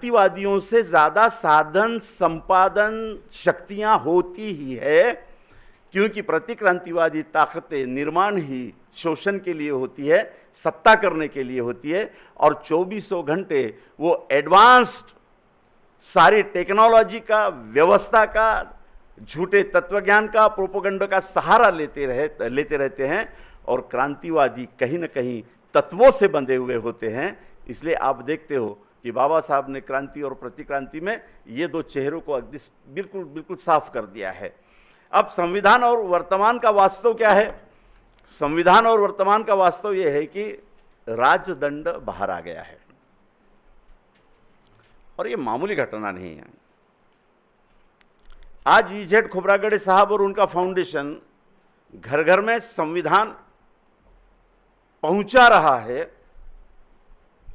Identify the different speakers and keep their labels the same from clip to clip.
Speaker 1: क्रांतिवादियों से ज्यादा साधन संपादन शक्तियां होती ही है, क्योंकि प्रतिक्रांतिवादी ताकतें निर्माण ही शोषण के लिए होती है, सत्ता करने के लिए होती है, और 24 घंटे वो एडवांस्ड सारी टेक्नोलॉजी का, व्यवस्था का, झूठे तत्वज्ञान का, प्रोपोगंडा का सहारा लेते रहते हैं, और क्रांतिवादी कहीं ना कहीं तत्वों से बंधे हुए होते हैं। इसलिए आप देखते हो कि बाबा साहब ने क्रांति और प्रतिक्रांति में ये दो चेहरों को बिल्कुल बिल्कुल साफ कर दिया है। अब संविधान और वर्तमान का वास्तव क्या है? संविधान और वर्तमान का वास्तव यह है कि राजदंड बाहर आ गया है, और ये मामूली घटना नहीं है। आज इजेड खोब्रागड़े साहब और उनका फाउंडेशन घर घर में संविधान पहुंचा रहा है।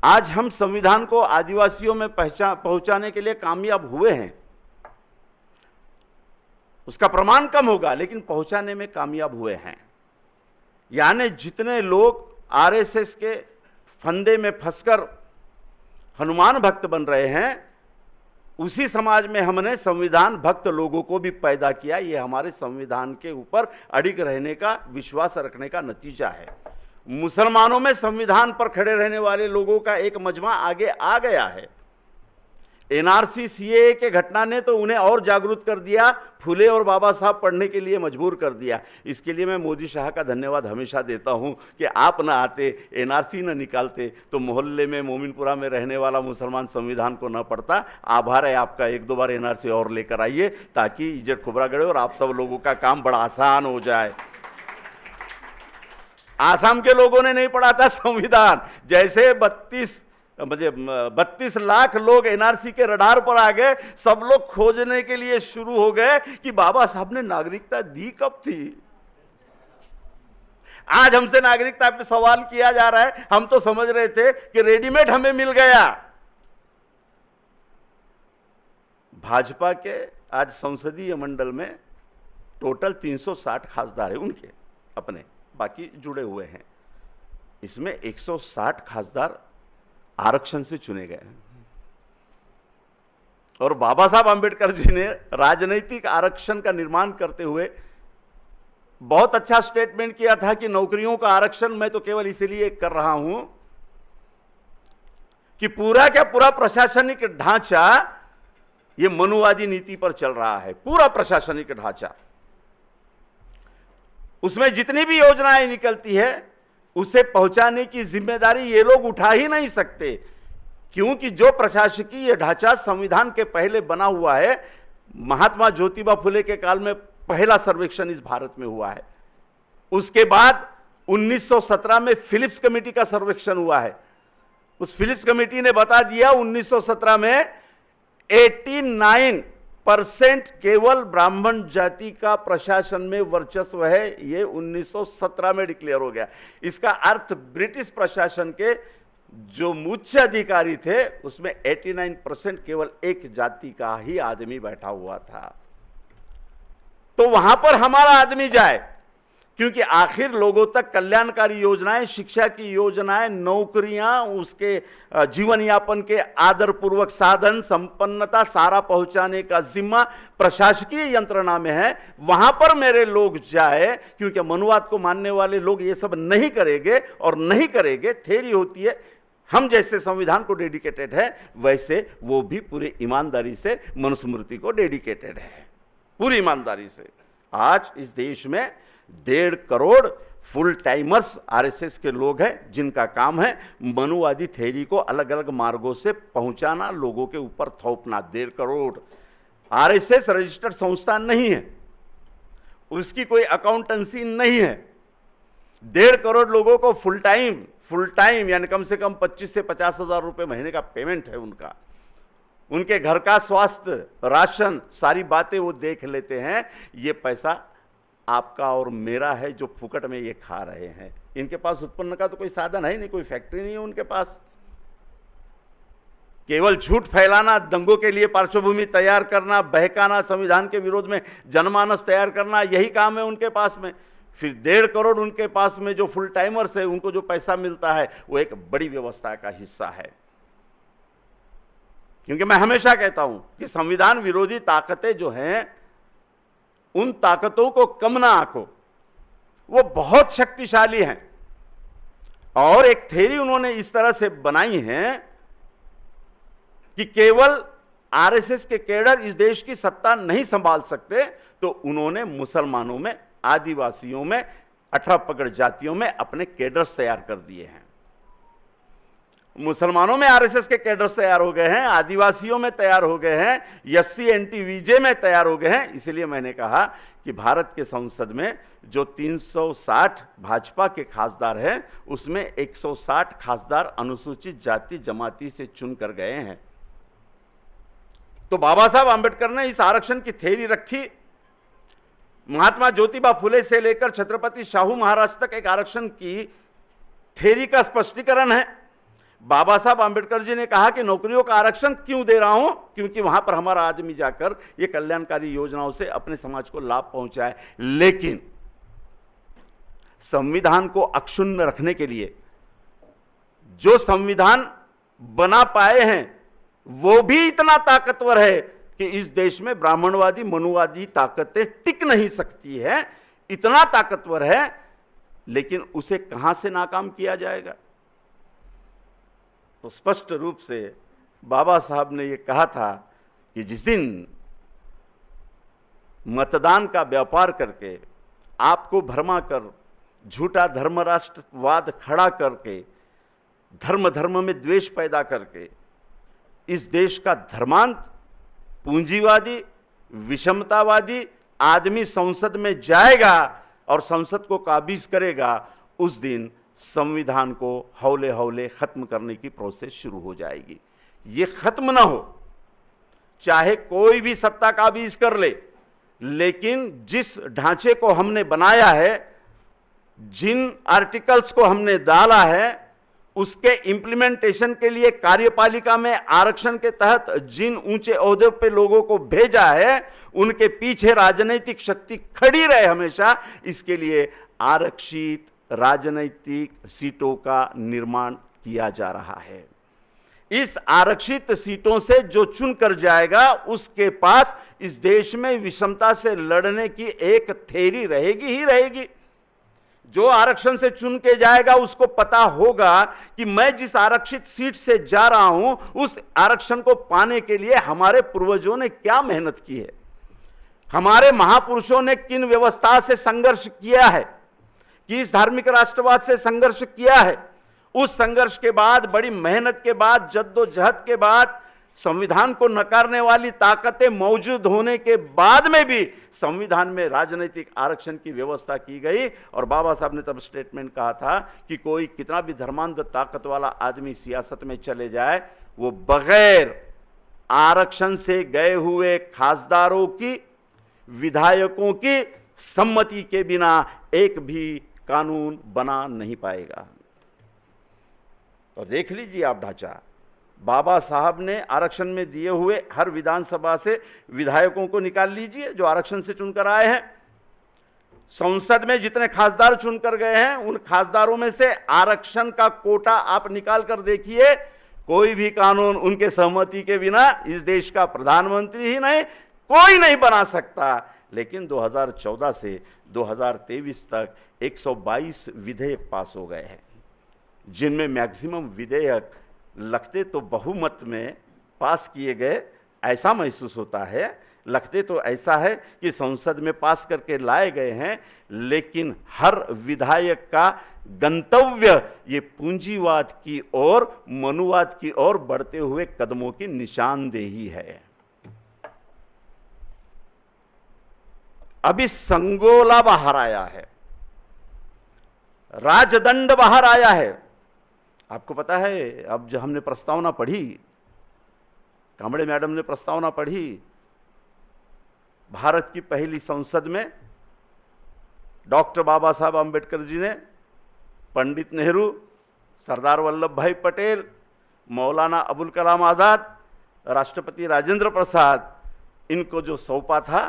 Speaker 1: आज हम संविधान को आदिवासियों में पहुंचाने के लिए कामयाब हुए हैं। उसका प्रमाण कम होगा, लेकिन पहुंचाने में कामयाब हुए हैं। यानी जितने लोग आरएसएस के फंदे में फंसकर हनुमान भक्त बन रहे हैं, उसी समाज में हमने संविधान भक्त लोगों को भी पैदा किया। ये हमारे संविधान के ऊपर अडिग रहने का, विश्वास रखने का नतीजा है। मुसलमानों में संविधान पर खड़े रहने वाले लोगों का एक मजमा आगे आ गया है। एनआरसी सीएए के घटना ने तो उन्हें और जागरूक कर दिया, फुले और बाबा साहब पढ़ने के लिए मजबूर कर दिया। इसके लिए मैं मोदी शाह का धन्यवाद हमेशा देता हूं कि आप न आते, एनआरसी न निकालते, तो मोहल्ले में मोमिनपुरा में रहने वाला मुसलमान संविधान को न पढ़ता। आभार है आपका, 1-2 बार एनआरसी और लेकर आइए, ताकि इजेड खोब्रागड़े और आप सब लोगों का काम बड़ा आसान हो जाए। आसाम के लोगों ने नहीं पढ़ा था संविधान, जैसे 32 लाख लोग एनआरसी के रडार पर आ गए, सब लोग खोजने के लिए शुरू हो गए कि बाबा साहब ने नागरिकता दी कब थी। आज हमसे नागरिकता पे सवाल किया जा रहा है, हम तो समझ रहे थे कि रेडीमेड हमें मिल गया। भाजपा के आज संसदीय मंडल में टोटल 360 खासदार है उनके अपने, बाकी जुड़े हुए हैं। इसमें 160 खासदार आरक्षण से चुने गए। और बाबा साहब अंबेडकर जी ने राजनीतिक आरक्षण का निर्माण करते हुए बहुत अच्छा स्टेटमेंट किया था कि नौकरियों का आरक्षण मैं तो केवल इसलिए कर रहा हूं कि पूरा क्या पूरा प्रशासनिक ढांचा ये मनुवादी नीति पर चल रहा है। पूरा प्रशासनिक ढांचा, उसमें जितनी भी योजनाएं निकलती है उसे पहुंचाने की जिम्मेदारी ये लोग उठा ही नहीं सकते, क्योंकि जो प्रशासकीय ढांचा संविधान के पहले बना हुआ है, महात्मा ज्योतिबा फुले के काल में पहला सर्वेक्षण इस भारत में हुआ है। उसके बाद 1917 में फिलिप्स कमेटी का सर्वेक्षण हुआ है। उस फिलिप्स कमेटी ने बता दिया 1917 में 89% केवल ब्राह्मण जाति का प्रशासन में वर्चस्व है। ये 1917 में डिक्लेयर हो गया। इसका अर्थ ब्रिटिश प्रशासन के जो उच्च अधिकारी थे उसमें 89% केवल एक जाति का ही आदमी बैठा हुआ था। तो वहां पर हमारा आदमी जाए, क्योंकि आखिर लोगों तक कल्याणकारी योजनाएं, शिक्षा की योजनाएं, नौकरियां, उसके जीवन यापन के आदरपूर्वक साधन, संपन्नता सारा पहुंचाने का जिम्मा प्रशासकीय यंत्रणा में है। वहां पर मेरे लोग जाए, क्योंकि मनुवाद को मानने वाले लोग ये सब नहीं करेंगे और नहीं करेंगे। थ्योरी होती है, हम जैसे संविधान को डेडिकेटेड है, वैसे वो भी पूरी ईमानदारी से मनुस्मृति को डेडिकेटेड है, पूरी ईमानदारी से। आज इस देश में 1.5 करोड़ फुल टाइमर्स आरएसएस के लोग हैं, जिनका काम है मनुवादी थ्योरी को अलग अलग मार्गों से पहुंचाना, लोगों के ऊपर थोपना। 1.5 करोड़। आरएसएस रजिस्टर्ड संस्था नहीं है, उसकी कोई अकाउंटेंसी नहीं है। 1.5 करोड़ लोगों को फुल टाइम यानी कम से कम 25 से 50 हजार रुपए महीने का पेमेंट है उनका। उनके घर का स्वास्थ्य, राशन, सारी बातें वो देख लेते हैं। ये पैसा आपका और मेरा है जो फुकट में ये खा रहे हैं। इनके पास उत्पन्न का तो कोई साधन है नहीं, कोई फैक्ट्री नहीं है उनके पास। केवल झूठ फैलाना, दंगों के लिए पार्श्वभूमि तैयार करना, बहकाना, संविधान के विरोध में जनमानस तैयार करना, यही काम है उनके पास में। फिर 1.5 करोड़ उनके पास में जो फुल टाइमर्स है, उनको जो पैसा मिलता है वो एक बड़ी व्यवस्था का हिस्सा है। क्योंकि मैं हमेशा कहता हूं कि संविधान विरोधी ताकतें जो हैं, उन ताकतों को कम ना आंको, वो बहुत शक्तिशाली हैं। और एक थ्योरी उन्होंने इस तरह से बनाई है कि केवल आरएसएस के कैडर इस देश की सत्ता नहीं संभाल सकते, तो उन्होंने मुसलमानों में, आदिवासियों में, 18 पगड़ जातियों में अपने कैडर्स तैयार कर दिए हैं। मुसलमानों में आरएसएस के कैडर्स तैयार हो गए हैं, आदिवासियों में तैयार हो गए हैं, एससी एनटी वीजे में तैयार हो गए हैं। इसलिए मैंने कहा कि भारत के संसद में जो 360 भाजपा के खासदार हैं, उसमें 160 खासदार अनुसूचित जाति जमाती से चुनकर गए हैं। तो बाबा साहब आंबेडकर ने इस आरक्षण की थ्योरी रखी। महात्मा ज्योतिबा फुले से लेकर छत्रपति शाहू महाराज तक एक आरक्षण की थ्योरी का स्पष्टीकरण है। बाबा साहब आंबेडकर जी ने कहा कि नौकरियों का आरक्षण क्यों दे रहा हूं, क्योंकि वहां पर हमारा आदमी जाकर ये कल्याणकारी योजनाओं से अपने समाज को लाभ पहुंचाए। लेकिन संविधान को अक्षुण्ण रखने के लिए जो संविधान बना पाए हैं, वो भी इतना ताकतवर है कि इस देश में ब्राह्मणवादी मनुवादी ताकतें टिक नहीं सकती है। इतना ताकतवर है, लेकिन उसे कहां से नाकाम किया जाएगा? तो स्पष्ट रूप से बाबा साहब ने यह कहा था कि जिस दिन मतदान का व्यापार करके, आपको भरमा कर, झूठा धर्म राष्ट्रवाद खड़ा करके, धर्म धर्म में द्वेष पैदा करके इस देश का धर्मांत पूंजीवादी विषमतावादी आदमी संसद में जाएगा और संसद को काबिज करेगा, उस दिन संविधान को हौले हौले खत्म करने की प्रोसेस शुरू हो जाएगी। ये खत्म ना हो, चाहे कोई भी सत्ता काबिज कर ले, लेकिन जिस ढांचे को हमने बनाया है, जिन आर्टिकल्स को हमने डाला है, उसके इंप्लीमेंटेशन के लिए कार्यपालिका में आरक्षण के तहत जिन ऊंचे ओहदे पे लोगों को भेजा है, उनके पीछे राजनीतिक शक्ति खड़ी रहे हमेशा। इसके लिए आरक्षित राजनीतिक सीटों का निर्माण किया जा रहा है। इस आरक्षित सीटों से जो चुनकर जाएगा, उसके पास इस देश में विषमता से लड़ने की एक थ्योरी रहेगी ही रहेगी। जो आरक्षण से चुन के जाएगा, उसको पता होगा कि मैं जिस आरक्षित सीट से जा रहा हूं, उस आरक्षण को पाने के लिए हमारे पूर्वजों ने क्या मेहनत की है, हमारे महापुरुषों ने किन व्यवस्था से संघर्ष किया है, किस धार्मिक राष्ट्रवाद से संघर्ष किया है। उस संघर्ष के बाद, बड़ी मेहनत के बाद, जद्दोजहद के बाद, संविधान को नकारने वाली ताकतें मौजूद होने के बाद में भी संविधान में राजनीतिक आरक्षण की व्यवस्था की गई। और बाबा साहब ने तब स्टेटमेंट कहा था कि कोई कितना भी धर्मांध ताकत वाला आदमी सियासत में चले जाए, वो बगैर आरक्षण से गए हुए खासदारों की, विधायकों की सम्मति के बिना एक भी कानून बना नहीं पाएगा। और देख लीजिए आप ढांचा, बाबा साहब ने आरक्षण में दिए हुए हर विधानसभा से विधायकों को निकाल लीजिए जो आरक्षण से चुनकर आए हैं। संसद में जितने खासदार चुनकर गए हैं, उन खासदारों में से आरक्षण का कोटा आप निकाल कर देखिए, कोई भी कानून उनके सहमति के बिना इस देश का प्रधानमंत्री ही नहीं, कोई नहीं बना सकता। लेकिन 2014 से 2023 तक 122 विधेयक पास हो गए हैं, जिनमें मैक्सिमम विधेयक लगते तो बहुमत में पास किए गए, ऐसा महसूस होता है। लगते तो ऐसा है कि संसद में पास करके लाए गए हैं, लेकिन हर विधायक का गंतव्य ये पूंजीवाद की ओर, मनुवाद की ओर बढ़ते हुए कदमों की निशानदेही है। अभी संगोला बाहर आया है, राजदंड बाहर आया है। आपको पता है, अब जो हमने प्रस्तावना पढ़ी, कांबड़े मैडम ने प्रस्तावना पढ़ी, भारत की पहली संसद में डॉक्टर बाबा साहब आंबेडकर जी ने पंडित नेहरू, सरदार वल्लभ भाई पटेल, मौलाना अबुल कलाम आजाद, राष्ट्रपति राजेंद्र प्रसाद, इनको जो सौंपा था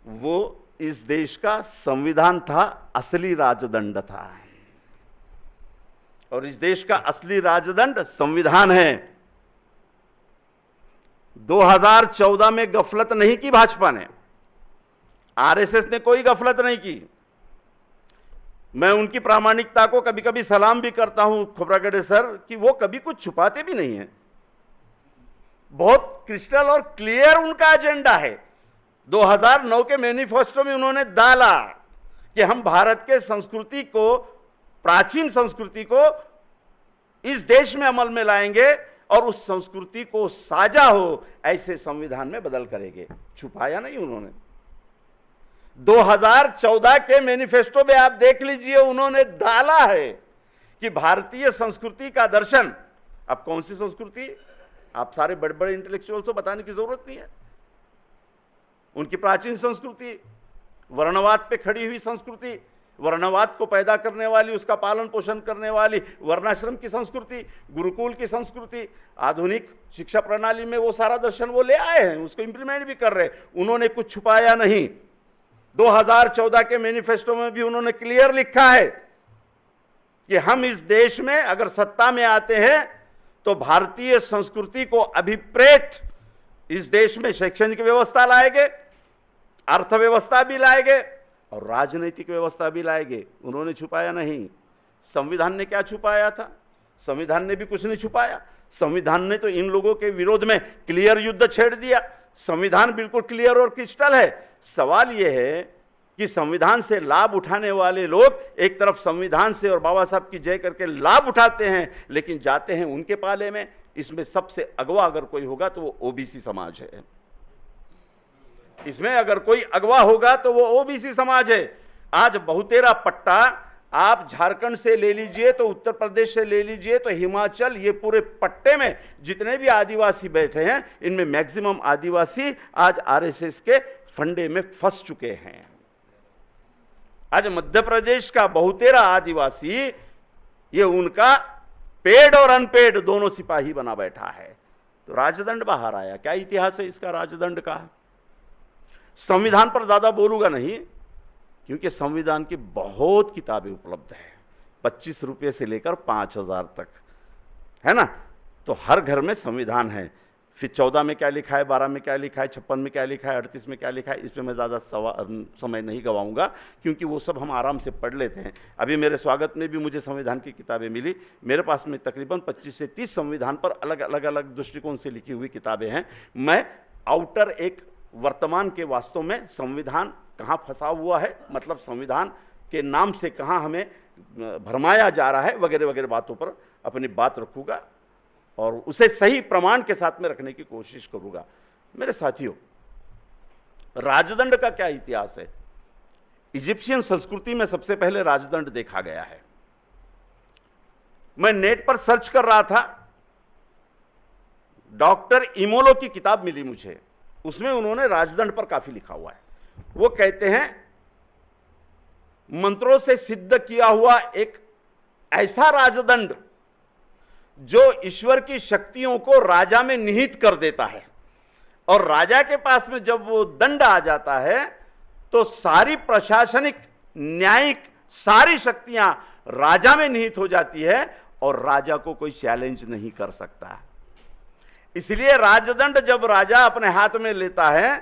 Speaker 1: वो इस देश का संविधान था, असली राजदंड था। और इस देश का असली राजदंड संविधान है। 2014 में गफलत नहीं की भाजपा ने, आरएसएस ने कोई गफलत नहीं की। मैं उनकी प्रामाणिकता को कभी कभी सलाम भी करता हूं खोब्रागड़े सर, कि वो कभी कुछ छुपाते भी नहीं है, बहुत क्रिस्टल और क्लियर उनका एजेंडा है। 2009 के मैनिफेस्टो में उन्होंने डाला कि हम भारत के संस्कृति को, प्राचीन संस्कृति को इस देश में अमल में लाएंगे और उस संस्कृति को साझा हो ऐसे संविधान में बदल करेंगे। छुपाया नहीं उन्होंने। 2014 के मैनिफेस्टो में आप देख लीजिए, उन्होंने डाला है कि भारतीय संस्कृति का दर्शन। अब कौन सी संस्कृति, आप सारे बड़े बड़े इंटेलेक्चुअल्स को बताने की जरूरत नहीं है। उनकी प्राचीन संस्कृति, वर्णवाद पे खड़ी हुई संस्कृति, वर्णवाद को पैदा करने वाली, उसका पालन पोषण करने वाली वर्णाश्रम की संस्कृति, गुरुकुल की संस्कृति, आधुनिक शिक्षा प्रणाली में वो सारा दर्शन वो ले आए हैं, उसको इंप्लीमेंट भी कर रहे हैं। उन्होंने कुछ छुपाया नहीं। 2014 के मैनिफेस्टो में भी उन्होंने क्लियर लिखा है कि हम इस देश में अगर सत्ता में आते हैं तो भारतीय संस्कृति को अभिप्रेत इस देश में शैक्षणिक व्यवस्था लाएंगे, अर्थव्यवस्था भी लाएंगे और राजनीतिक व्यवस्था भी लाएंगे। उन्होंने छुपाया नहीं। संविधान ने क्या छुपाया था? संविधान ने भी कुछ नहीं छुपाया। संविधान ने तो इन लोगों के विरोध में क्लियर युद्ध छेड़ दिया। संविधान बिल्कुल क्लियर और क्रिस्टल है। सवाल यह है कि संविधान से लाभ उठाने वाले लोग एक तरफ संविधान से और बाबा साहब की जय करके लाभ उठाते हैं, लेकिन जाते हैं उनके पाले में। इसमें सबसे अगवा अगर कोई होगा तो वो ओबीसी समाज है। इसमें अगर कोई अगवा होगा तो वो ओबीसी समाज है। आज बहुतेरा पट्टा आप झारखंड से ले लीजिए तो उत्तर प्रदेश से ले लीजिए तो हिमाचल, ये पूरे पट्टे में जितने भी आदिवासी बैठे हैं, इनमें मैक्सिमम आदिवासी आज आरएसएस के फंडे में फंस चुके हैं। आज मध्य प्रदेश का बहुतेरा आदिवासी ये उनका पेड और अनपेड दोनों सिपाही बना बैठा है। तो राजदंड बाहर आया। क्या इतिहास है इसका राजदंड का? संविधान पर ज्यादा बोलूंगा नहीं, क्योंकि संविधान की बहुत किताबें उपलब्ध है, 25 रुपये से लेकर 5000 तक, है ना। तो हर घर में संविधान है। फिर 14 में क्या लिखा है, 12 में क्या लिखा है, 56 में क्या लिखा है, 38 में क्या लिखा है, इस पर मैं ज़्यादा समय नहीं गवाऊंगा, क्योंकि वो सब हम आराम से पढ़ लेते हैं। अभी मेरे स्वागत में भी मुझे संविधान की किताबें मिली। मेरे पास में तकरीबन 25 से 30 संविधान पर अलग अलग अलग दृष्टिकोण से लिखी हुई किताबें हैं। मैं आउटर एक वर्तमान के वास्तव में संविधान कहाँ फंसा हुआ है, मतलब संविधान के नाम से कहाँ हमें भरमाया जा रहा है, वगैरह वगैरह बातों पर अपनी बात रखूंगा और उसे सही प्रमाण के साथ में रखने की कोशिश करूंगा। मेरे साथियों, राजदंड का क्या इतिहास है? इजिप्शियन संस्कृति में सबसे पहले राजदंड देखा गया है। मैं नेट पर सर्च कर रहा था, डॉक्टर इमोलो की किताब मिली मुझे, उसमें उन्होंने राजदंड पर काफी लिखा हुआ है। वो कहते हैं मंत्रों से सिद्ध किया हुआ एक ऐसा राजदंड जो ईश्वर की शक्तियों को राजा में निहित कर देता है, और राजा के पास में जब वो दंड आ जाता है तो सारी प्रशासनिक न्यायिक सारी शक्तियां राजा में निहित हो जाती है और राजा को कोई चैलेंज नहीं कर सकता। इसलिए राजदंड जब राजा अपने हाथ में लेता है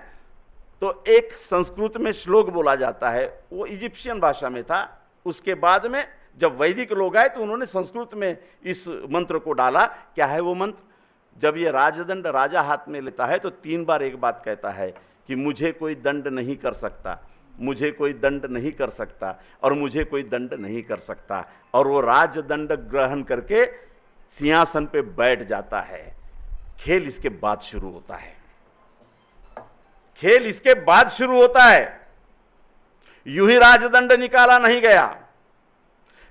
Speaker 1: तो एक संस्कृत में श्लोक बोला जाता है, वो इजिप्शियन भाषा में था। उसके बाद में जब वैदिक लोग आए तो उन्होंने संस्कृत में इस मंत्र को डाला। क्या है वो मंत्र? जब ये राजदंड राजा हाथ में लेता है तो 3 बार एक बात कहता है कि मुझे कोई दंड नहीं कर सकता, मुझे कोई दंड नहीं कर सकता और मुझे कोई दंड नहीं कर सकता। और वो राजदंड ग्रहण करके सिंहासन पे बैठ जाता है। खेल इसके बाद शुरू होता है। खेल इसके बाद शुरू होता है। यूं ही राजदंड निकाला नहीं गया।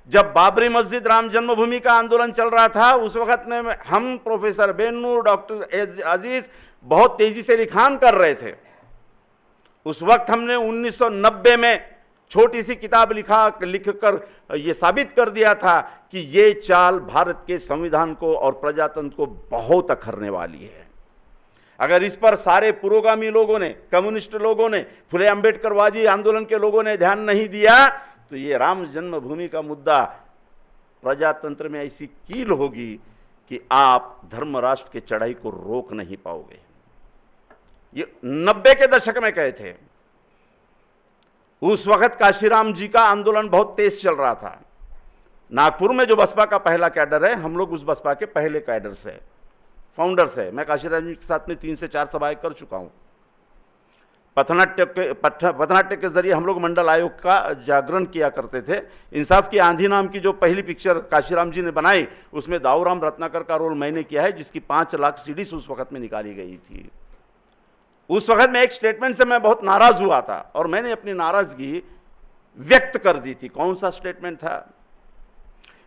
Speaker 1: जब बाबरी मस्जिद राम जन्मभूमि का आंदोलन चल रहा था, उस वक्त में हम प्रोफेसर बेनूर, डॉक्टर अजीज बहुत तेजी से लिखान कर रहे थे। उस वक्त हमने 1990 में छोटी सी किताब लिखकर यह साबित कर दिया था कि ये चाल भारत के संविधान को और प्रजातंत्र को बहुत अखरने वाली है। अगर इस पर सारे पुरोगामी लोगों ने, कम्युनिस्ट लोगों ने, फुले अंबेडकरवादी आंदोलन के लोगों ने ध्यान नहीं दिया तो ये राम जन्मभूमि का मुद्दा प्रजातंत्र में ऐसी कील होगी कि आप धर्म राष्ट्र की चढ़ाई को रोक नहीं पाओगे। ये 90 के दशक में कहे थे। उस वक्त काशीराम जी का आंदोलन बहुत तेज चल रहा था। नागपुर में जो बसपा का पहला कैडर है, हम लोग उस बसपा के पहले कैडर से, फाउंडर से। मैं काशीराम जी के साथ में 3 से 4 सभाएं कर चुका हूं। पथनाट्य के जरिए हम लोग मंडल आयोग का जागरण किया करते थे। इंसाफ की आंधी नाम की जो पहली पिक्चर काशीराम जी ने बनाई, उसमें दाऊराम रत्नाकर का रोल मैंने किया है, जिसकी 5 लाख सीडीज उस वक्त में निकाली गई थी। उस वक्त में एक स्टेटमेंट से मैं बहुत नाराज हुआ था और मैंने अपनी नाराजगी व्यक्त कर दी थी। कौन सा स्टेटमेंट था?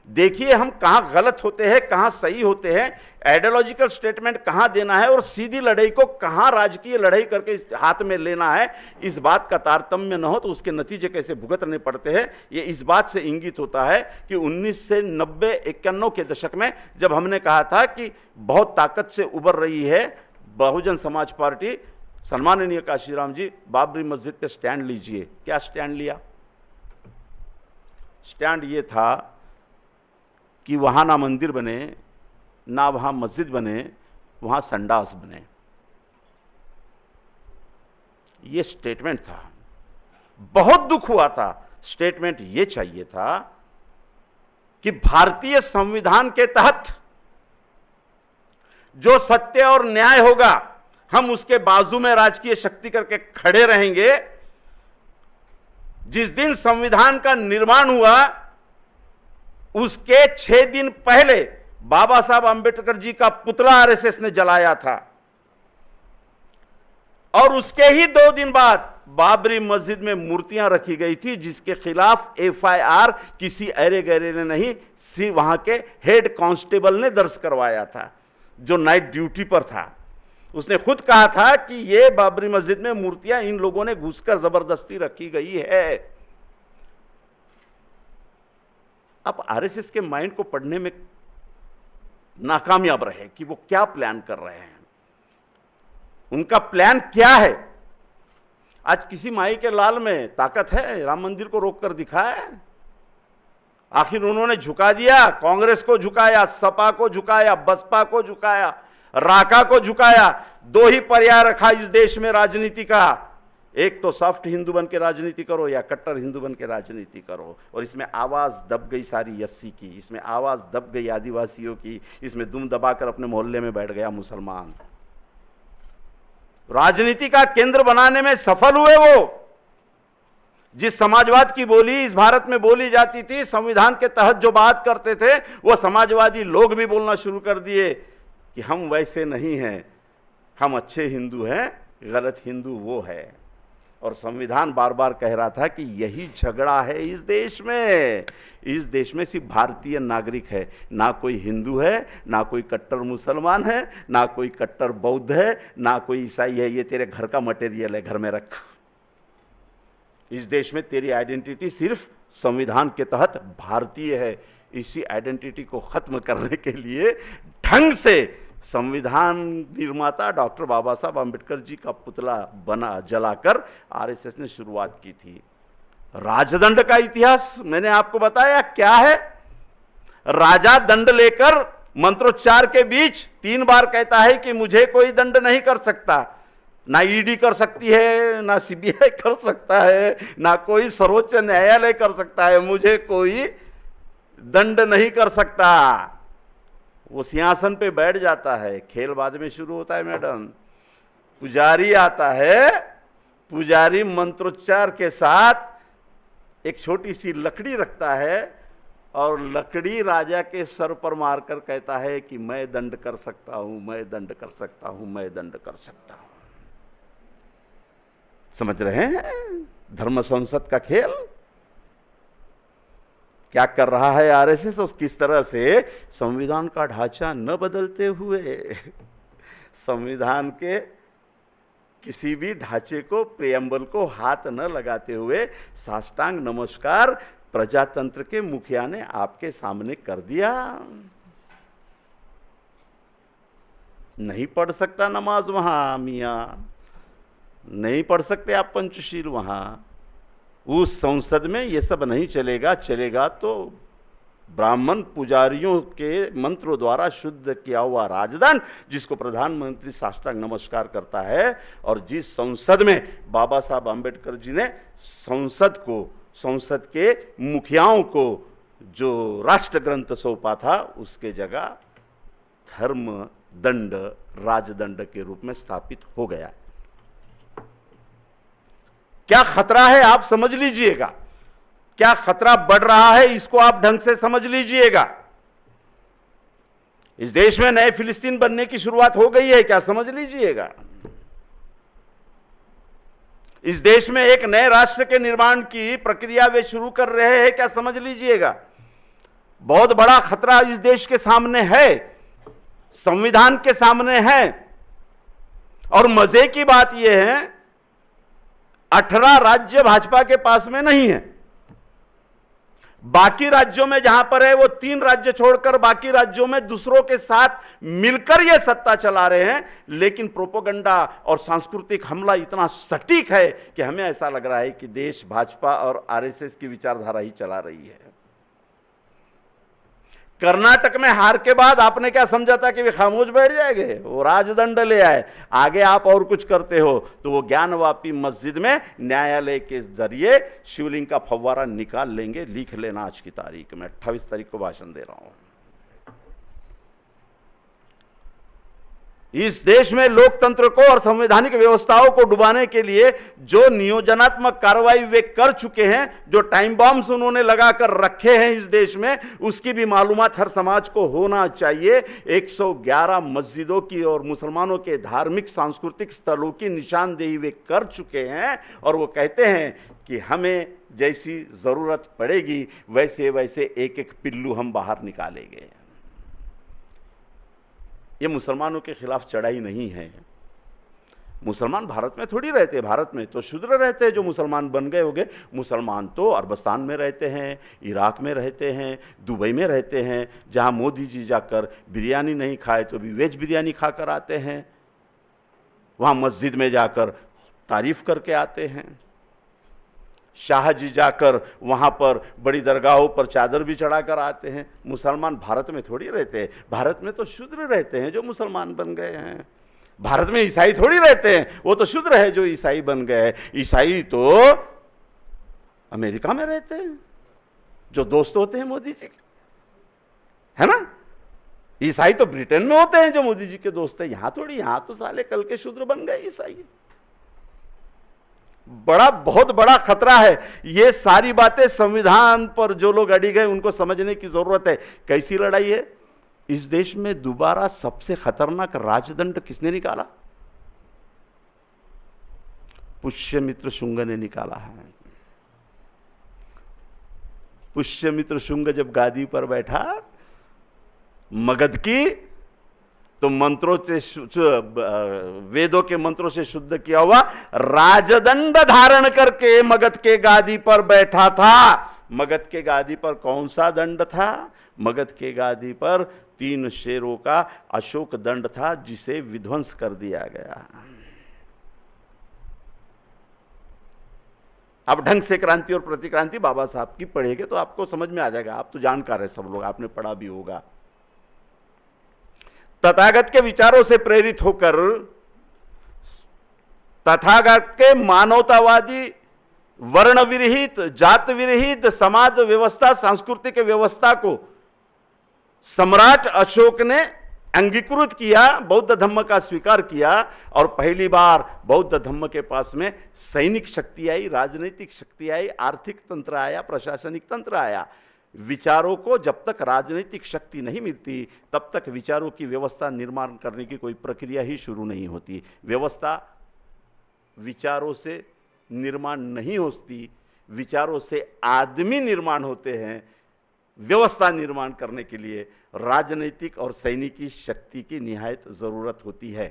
Speaker 1: देखिए हम कहां गलत होते हैं, कहां सही होते हैं, आइडियोलॉजिकल स्टेटमेंट कहां देना है और सीधी लड़ाई को कहां राजकीय लड़ाई करके हाथ में लेना है, इस बात का तारतम्य न हो तो उसके नतीजे कैसे भुगतने पड़ते हैं, ये इस बात से इंगित होता है कि 1990-91 के दशक में जब हमने कहा था कि बहुत ताकत से उभर रही है बहुजन समाज पार्टी, सम्माननीय काशीराम जी बाबरी मस्जिद पे स्टैंड लीजिए। क्या स्टैंड लिया? स्टैंड ये था कि वहां ना मंदिर बने, ना वहां मस्जिद बने, वहां संडास बने। ये स्टेटमेंट था। बहुत दुख हुआ था। स्टेटमेंट ये चाहिए था कि भारतीय संविधान के तहत जो सत्य और न्याय होगा, हम उसके बाजू में राजकीय शक्ति करके खड़े रहेंगे। जिस दिन संविधान का निर्माण हुआ उसके 6 दिन पहले बाबा साहब अंबेडकर जी का पुतला आरएसएस ने जलाया था और उसके ही 2 दिन बाद बाबरी मस्जिद में मूर्तियां रखी गई थी, जिसके खिलाफ एफआईआर किसी अरे गहरे ने नहीं, सिर्फ वहां के हेड कांस्टेबल ने दर्ज करवाया था जो नाइट ड्यूटी पर था। उसने खुद कहा था कि ये बाबरी मस्जिद में मूर्तियां इन लोगों ने घुसकर जबरदस्ती रखी गई है। अब आरएसएस के माइंड को पढ़ने में नाकामयाब रहे कि वो क्या प्लान कर रहे हैं, उनका प्लान क्या है। आज किसी माई के लाल में ताकत है राम मंदिर को रोक कर दिखाए? आखिर उन्होंने झुका दिया, कांग्रेस को झुकाया, सपा को झुकाया, बसपा को झुकाया, राका को झुकाया। 2 ही पर्याय रखा इस देश में राजनीति का, एक तो सॉफ्ट हिंदू बन के राजनीति करो या कट्टर हिंदू बन के राजनीति करो। और इसमें आवाज दब गई सारी एससी की, इसमें आवाज दब गई आदिवासियों की, इसमें दुम दबाकर अपने मोहल्ले में बैठ गया मुसलमान। राजनीति का केंद्र बनाने में सफल हुए वो। जिस समाजवाद की बोली इस भारत में बोली जाती थी, संविधान के तहत जो बात करते थे, वो समाजवादी लोग भी बोलना शुरू कर दिए कि हम वैसे नहीं हैं, हम अच्छे हिंदू हैं, गलत हिंदू वो है। और संविधान बार बार कह रहा था कि यही झगड़ा है इस देश में। इस देश में सिर्फ भारतीय नागरिक है, ना कोई हिंदू है, ना कोई कट्टर मुसलमान है, ना कोई कट्टर बौद्ध है, ना कोई ईसाई है। ये तेरे घर का मटेरियल है, घर में रख। इस देश में तेरी आइडेंटिटी सिर्फ संविधान के तहत भारतीय है। इसी आइडेंटिटी को खत्म करने के लिए ढंग से संविधान निर्माता डॉक्टर बाबा साहब अंबेडकर जी का पुतला बना जलाकर आरएसएस ने शुरुआत की थी। राजदंड का इतिहास मैंने आपको बताया क्या है। राजा दंड लेकर मंत्रोच्चार के बीच 3 बार कहता है कि मुझे कोई दंड नहीं कर सकता। ना ईडी कर सकती है, ना सीबीआई कर सकता है, ना कोई सर्वोच्च न्यायालय कर सकता है, मुझे कोई दंड नहीं कर सकता। वो सिंहासन पे बैठ जाता है, खेल बाद में शुरू होता है मैडम। पुजारी आता है, पुजारी मंत्रोच्चार के साथ एक छोटी सी लकड़ी रखता है और लकड़ी राजा के सर पर मारकर कहता है कि मैं दंड कर सकता हूं, मैं दंड कर सकता हूं, मैं दंड कर सकता हूं। समझ रहे हैं धर्म संसद का खेल क्या कर रहा है आरएसएस, और किस तरह से संविधान का ढांचा न बदलते हुए, संविधान के किसी भी ढांचे को, प्रेम्बल को हाथ न लगाते हुए साष्टांग नमस्कार प्रजातंत्र के मुखिया ने आपके सामने कर दिया। नहीं पढ़ सकता नमाज वहां मियां, नहीं पढ़ सकते आप पंचशील वहां। उस संसद में ये सब नहीं चलेगा। चलेगा तो ब्राह्मण पुजारियों के मंत्रों द्वारा शुद्ध किया हुआ राजदंड, जिसको प्रधानमंत्री साष्टांग नमस्कार करता है, और जिस संसद में बाबा साहब आंबेडकर जी ने संसद के मुखियाओं को जो राष्ट्र ग्रंथ सौंपा था, उसके जगह धर्म दंड राजदंड के रूप में स्थापित हो गया। क्या खतरा है आप समझ लीजिएगा, क्या खतरा बढ़ रहा है इसको आप ढंग से समझ लीजिएगा। इस देश में नए फिलिस्तीन बनने की शुरुआत हो गई है, क्या समझ लीजिएगा। इस देश में एक नए राष्ट्र के निर्माण की प्रक्रिया वे शुरू कर रहे हैं, क्या समझ लीजिएगा। बहुत बड़ा खतरा इस देश के सामने है, संविधान के सामने है। और मजे की बात यह है 18 राज्य भाजपा के पास में नहीं है। बाकी राज्यों में जहां पर है वो 3 राज्य छोड़कर बाकी राज्यों में दूसरों के साथ मिलकर ये सत्ता चला रहे हैं। लेकिन प्रोपेगेंडा और सांस्कृतिक हमला इतना सटीक है कि हमें ऐसा लग रहा है कि देश भाजपा और आरएसएस की विचारधारा ही चला रही है। कर्नाटक में हार के बाद आपने क्या समझा था कि वे खामोश बैठ जाएंगे, वो राजदंड ले आए। आगे आप और कुछ करते हो तो वो ज्ञानवापी मस्जिद में न्यायालय के जरिए शिवलिंग का फव्वारा निकाल लेंगे। लिख लेना आज की तारीख में, 28 तारीख को भाषण दे रहा हूं। इस देश में लोकतंत्र को और संवैधानिक व्यवस्थाओं को डुबाने के लिए जो नियोजनात्मक कार्रवाई वे कर चुके हैं, जो टाइम बॉम्ब्स उन्होंने लगाकर रखे हैं इस देश में, उसकी भी मालूमात हर समाज को होना चाहिए। 111 मस्जिदों की और मुसलमानों के धार्मिक सांस्कृतिक स्थलों की निशानदेही वे कर चुके हैं, और वो कहते हैं कि हमें जैसी जरूरत पड़ेगी वैसे वैसे एक एक पिल्लू हम बाहर निकालेंगे। ये मुसलमानों के खिलाफ चढ़ाई नहीं है। मुसलमान भारत में थोड़ी रहते हैं, भारत में तो शूद्र रहते हैं जो मुसलमान बन गए होंगे। मुसलमान तो अरबस्तान में रहते हैं, इराक में रहते हैं, दुबई में रहते हैं, जहां मोदी जी जाकर बिरयानी नहीं खाए तो भी वेज बिरयानी खाकर आते हैं, वहां मस्जिद में जाकर तारीफ करके आते हैं। शाह जी जाकर वहां पर बड़ी दरगाहों पर चादर भी चढ़ाकर आते हैं। मुसलमान भारत में थोड़ी रहते हैं, भारत में तो शूद्र रहते हैं जो मुसलमान बन गए हैं। भारत में ईसाई थोड़ी रहते हैं, वो तो शूद्र है जो ईसाई बन गए हैं। ईसाई तो अमेरिका में रहते हैं, जो दोस्त होते हैं मोदी जी के, है ना। ईसाई तो ब्रिटेन में होते हैं जो मोदी जी के दोस्त हैं। यहां थोड़ी, यहां तो साले कल के शूद्र बन गए ईसाई। बहुत बड़ा खतरा है। ये सारी बातें संविधान पर जो लोग अड़ी गए उनको समझने की जरूरत है। कैसी लड़ाई है इस देश में। दोबारा सबसे खतरनाक राजदंड किसने निकाला? पुष्यमित्र शुंग ने निकाला है। पुष्यमित्र शुंग जब गादी पर बैठा मगध की, तो मंत्रों से, वेदों के मंत्रों से शुद्ध किया हुआ राजदंड धारण करके मगध के गादी पर बैठा था। मगध के गादी पर कौन सा दंड था? मगध के गादी पर 3 शेरों का अशोक दंड था, जिसे विध्वंस कर दिया गया। आप ढंग से क्रांति और प्रतिक्रांति बाबा साहब की पढ़ेंगे तो आपको समझ में आ जाएगा। आप तो जानकार है सब लोग, आपने पढ़ा भी होगा। तथागत के विचारों से प्रेरित होकर तथागत के मानवतावादी, वर्ण विरहित, जात विरहित समाज व्यवस्था, सांस्कृतिक व्यवस्था को सम्राट अशोक ने अंगीकृत किया, बौद्ध धर्म का स्वीकार किया, और पहली बार बौद्ध धर्म के पास में सैनिक शक्ति आई, राजनीतिक शक्ति आई, आर्थिक तंत्र आया, प्रशासनिक तंत्र आया। विचारों को जब तक राजनीतिक शक्ति नहीं मिलती तब तक विचारों की व्यवस्था निर्माण करने की कोई प्रक्रिया ही शुरू नहीं होती। व्यवस्था विचारों से निर्माण नहीं होती, विचारों से आदमी निर्माण होते हैं। व्यवस्था निर्माण करने के लिए राजनीतिक और सैनिकी शक्ति की निहायत जरूरत होती है।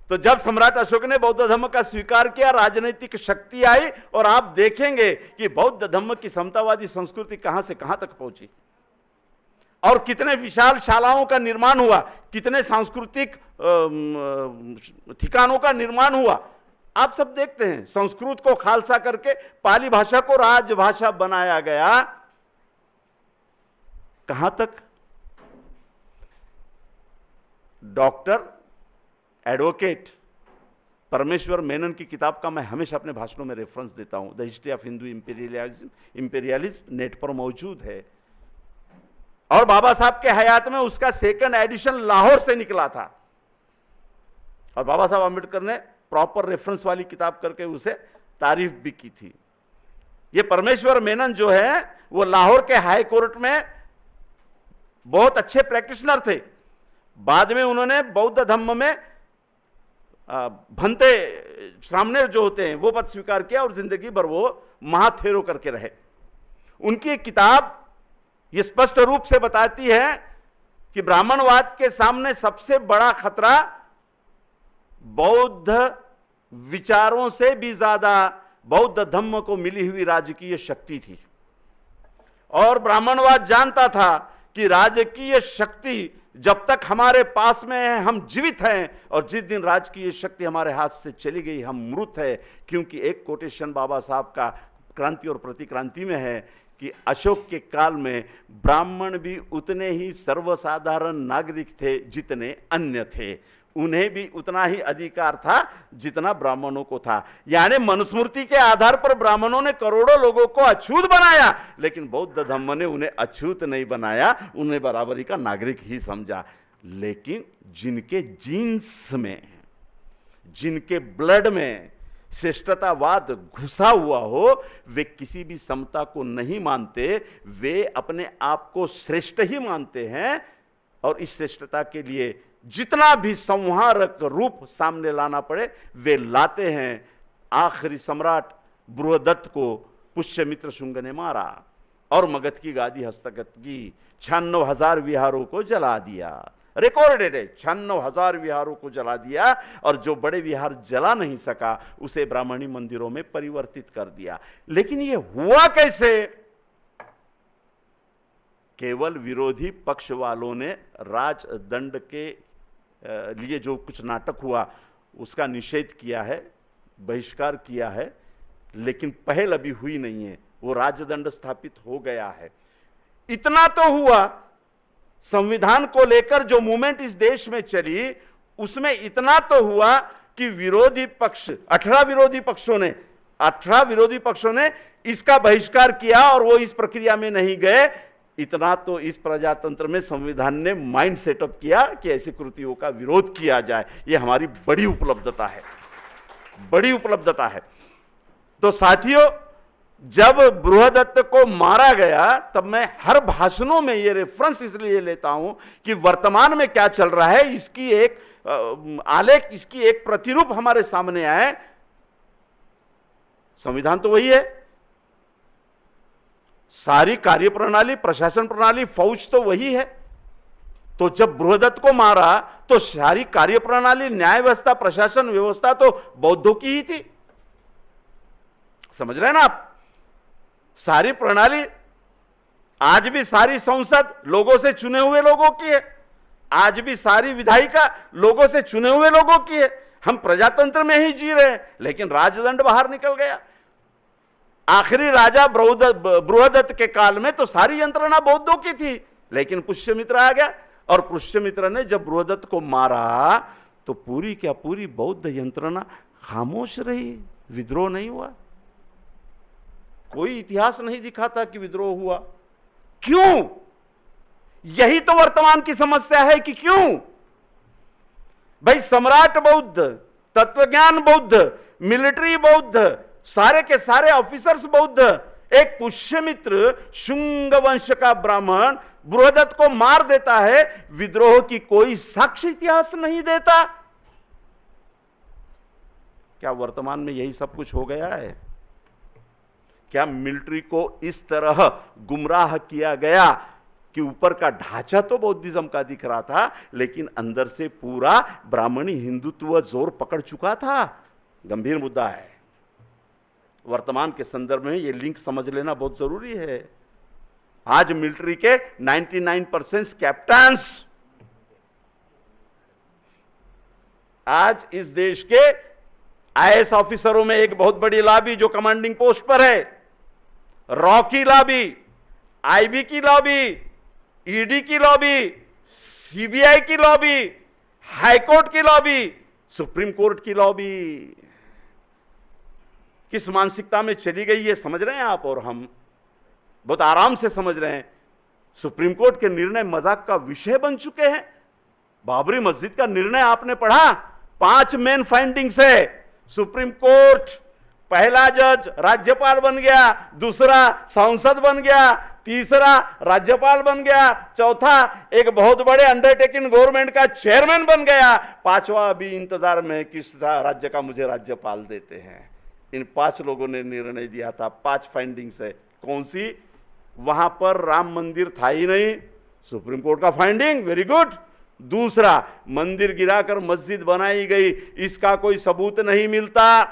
Speaker 1: तो जब सम्राट अशोक ने बौद्ध धर्म का स्वीकार किया, राजनीतिक शक्ति आई, और आप देखेंगे कि बौद्ध धर्म की समतावादी संस्कृति कहां से कहां तक पहुंची और कितने विशाल शालाओं का निर्माण हुआ, कितने सांस्कृतिक ठिकानों का निर्माण हुआ। आप सब देखते हैं। संस्कृत को खालसा करके पाली भाषा को राजभाषा बनाया गया। कहां तक? डॉक्टर एडवोकेट परमेश्वर मेनन की किताब का मैं हमेशा अपने भाषणों में रेफरेंस देता हूं, the history of Hindu imperialism net पर मौजूद है। और बाबा साहब के हयात में उसका सेकंड एडिशन लाहौर से निकला था, और बाबा साहब आंबेडकर ने प्रॉपर रेफरेंस वाली किताब करके उसे तारीफ भी की थी। ये परमेश्वर मेनन जो है वो लाहौर के हाई कोर्ट में बहुत अच्छे प्रैक्टिशनर थे। बाद में उन्होंने बौद्ध धम्म में भंते सामने जो होते हैं वो पद स्वीकार किया और जिंदगी भर वो महाथेरो करके रहे। उनकी एक किताब ये स्पष्ट रूप से बताती है कि ब्राह्मणवाद के सामने सबसे बड़ा खतरा बौद्ध विचारों से भी ज्यादा बौद्ध धम्म को मिली हुई राजकीय शक्ति थी। और ब्राह्मणवाद जानता था कि राजकीय शक्ति जब तक हमारे पास में है हम जीवित हैं, और जिस दिन राजकीय शक्ति हमारे हाथ से चली गई हम मृत है। क्योंकि एक कोटेशन बाबा साहब का क्रांति और प्रतिक्रांति में है कि अशोक के काल में ब्राह्मण भी उतने ही सर्वसाधारण नागरिक थे जितने अन्य थे, उन्हें भी उतना ही अधिकार था जितना ब्राह्मणों को था। यानी मनुस्मृति के आधार पर ब्राह्मणों ने करोड़ों लोगों को अछूत बनाया, लेकिन बौद्ध धम्म ने उन्हें अछूत नहीं बनाया, उन्हें बराबरी का नागरिक ही समझा। लेकिन जिनके जीन्स में, जिनके ब्लड में श्रेष्ठतावाद घुसा हुआ हो, वे किसी भी समता को नहीं मानते, वे अपने आप को श्रेष्ठ ही मानते हैं। और इस श्रेष्ठता के लिए जितना भी संहारक रूप सामने लाना पड़े वे लाते हैं। आखिरी सम्राट बृहदत्त को पुष्यमित्र शुंग ने मारा और मगध की गादी हस्तगत की, 96,000 विहारों को जला दिया। रिकॉर्डेड है, 96,000 विहारों को जला दिया, और जो बड़े विहार जला नहीं सका उसे ब्राह्मणी मंदिरों में परिवर्तित कर दिया। लेकिन यह हुआ कैसे? केवल विरोधी पक्ष वालों ने राजदंड के लिए जो कुछ नाटक हुआ उसका निषेध किया है, बहिष्कार किया है, लेकिन पहल अभी हुई नहीं है। वो राजदंड स्थापित हो गया है। इतना तो हुआ, संविधान को लेकर जो मूवमेंट इस देश में चली उसमें इतना तो हुआ कि विरोधी पक्ष 18 विरोधी पक्षों ने इसका बहिष्कार किया, और वो इस प्रक्रिया में नहीं गए। इतना तो इस प्रजातंत्र में संविधान ने माइंड सेटअप किया कि ऐसी कृतियों का विरोध किया जाए। यह हमारी बड़ी उपलब्धता है, बड़ी उपलब्धता है। तो साथियों, जब बृहदत्त को मारा गया तब मैं हर भाषणों में ये रेफरेंस इसलिए लेता हूं कि वर्तमान में क्या चल रहा है इसकी एक आलेख, इसकी एक प्रतिरूप हमारे सामने आए। संविधान तो वही है, सारी कार्यप्रणाली, प्रशासन प्रणाली, फौज तो वही है। तो जब बृहदत्त को मारा तो सारी कार्यप्रणाली, न्याय व्यवस्था, प्रशासन व्यवस्था तो बौद्धों की ही थी। समझ रहे हैं ना आप? सारी प्रणाली, आज भी सारी संसद लोगों से चुने हुए लोगों की है, आज भी सारी विधायिका लोगों से चुने हुए लोगों की है। हम प्रजातंत्र में ही जी रहे हैं, लेकिन राजदंड बाहर निकल गया। आखिरी राजा बृहदत्त के काल में तो सारी यंत्रणा बौद्धों की थी, लेकिन पुष्यमित्र आ गया, और पुष्यमित्र ने जब बृहदत्त को मारा तो पूरी क्या पूरी बौद्ध यंत्रणा खामोश रही, विद्रोह नहीं हुआ। कोई इतिहास नहीं दिखाता कि विद्रोह हुआ। क्यों? यही तो वर्तमान की समस्या है कि क्यों भाई, सम्राट बौद्ध, तत्वज्ञान बौद्ध, मिलिट्री बौद्ध, सारे के सारे ऑफिसर्स बौद्ध, एक पुष्यमित्र शुंग वंश का ब्राह्मण बृहदत्त को मार देता है, विद्रोह की कोई साक्ष्य इतिहास नहीं देता। क्या वर्तमान में यही सब कुछ हो गया है? क्या मिलिट्री को इस तरह गुमराह किया गया कि ऊपर का ढांचा तो बौद्धिज्म का दिख रहा था, लेकिन अंदर से पूरा ब्राह्मणी हिंदुत्व जोर पकड़ चुका था? गंभीर मुद्दा है। वर्तमान के संदर्भ में यह लिंक समझ लेना बहुत जरूरी है। आज मिलिट्री के 99% कैप्टन्स आज इस देश के आईएएस ऑफिसरों में एक बहुत बड़ी लॉबी जो कमांडिंग पोस्ट पर है, रॉ की लॉबी, आईबी की लॉबी, ईडी की लॉबी, सीबीआई की लॉबी, हाईकोर्ट की लॉबी, सुप्रीम कोर्ट की लॉबी किस मानसिकता में चली गई ये समझ रहे हैं आप और हम बहुत आराम से समझ रहे हैं। सुप्रीम कोर्ट के निर्णय मजाक का विषय बन चुके हैं। बाबरी मस्जिद का निर्णय आपने पढ़ा, 5 मेन फाइंडिंग्स है। सुप्रीम कोर्ट पहला जज राज्यपाल बन गया, दूसरा सांसद बन गया, तीसरा राज्यपाल बन गया, चौथा एक बहुत बड़े अंडरटेकिंग गवर्नमेंट का चेयरमैन बन गया, पांचवा अभी इंतजार में किस राज्य का मुझे राज्यपाल देते हैं। इन 5 लोगों ने निर्णय दिया था। 5 फाइंडिंग्स है। कौन सी? वहां पर राम मंदिर था ही नहीं, सुप्रीम कोर्ट का फाइंडिंग, वेरी गुड। दूसरा, मंदिर गिराकर मस्जिद बनाई गई, इसका कोई सबूत नहीं मिलता।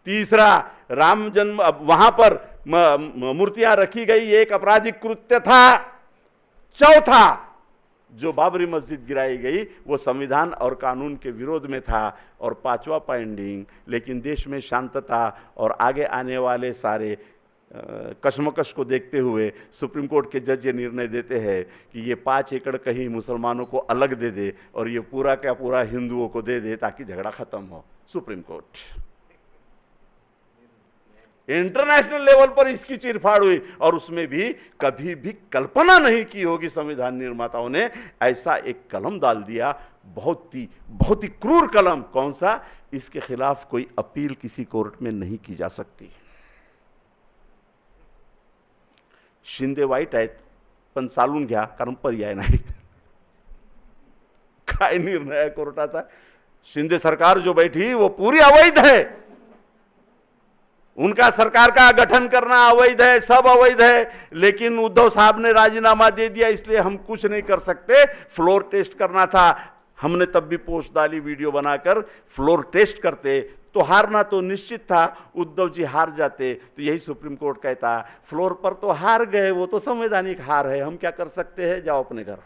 Speaker 1: तीसरा, राम जन्म वहां पर मूर्तियां रखी गई, एक आपराधिक कृत्य था। चौथा, जो बाबरी मस्जिद गिराई गई वो संविधान और कानून के विरोध में था। और 5वां फाइंडिंग, लेकिन देश में शांतता और आगे आने वाले सारे कशमकश को देखते हुए सुप्रीम कोर्ट के जज ये निर्णय देते हैं कि ये 5 एकड़ कहीं मुसलमानों को अलग दे दे और ये पूरा का पूरा हिंदुओं को दे दे ताकि झगड़ा खत्म हो। सुप्रीम कोर्ट इंटरनेशनल लेवल पर इसकी चीरफाड़ हुई और उसमें भी कभी भी कल्पना नहीं की होगी संविधान निर्माताओं ने ऐसा एक कलम डाल दिया, बहुत ही क्रूर कलम। कौन सा? इसके खिलाफ कोई अपील किसी कोर्ट में नहीं की जा सकती। शिंदे वाईट आहेत पण चालून घ्या, कारण पर्याय नाही। काय निर्णय आहे कोर्टाचा? शिंदे सरकार जो बैठी वो पूरी अवैध है। उनका सरकार का गठन करना अवैध है, सब अवैध है। लेकिन उद्धव साहब ने राजीनामा दे दिया, इसलिए हम कुछ नहीं कर सकते। फ्लोर टेस्ट करना था, हमने तब भी पोस्ट डाली वीडियो बनाकर। फ्लोर टेस्ट करते तो हारना तो निश्चित था, उद्धव जी हार जाते। तो यही सुप्रीम कोर्ट कहता, फ्लोर पर तो हार गए, वो तो संवैधानिक हार है, हम क्या कर सकते हैं, जाओ अपने घर।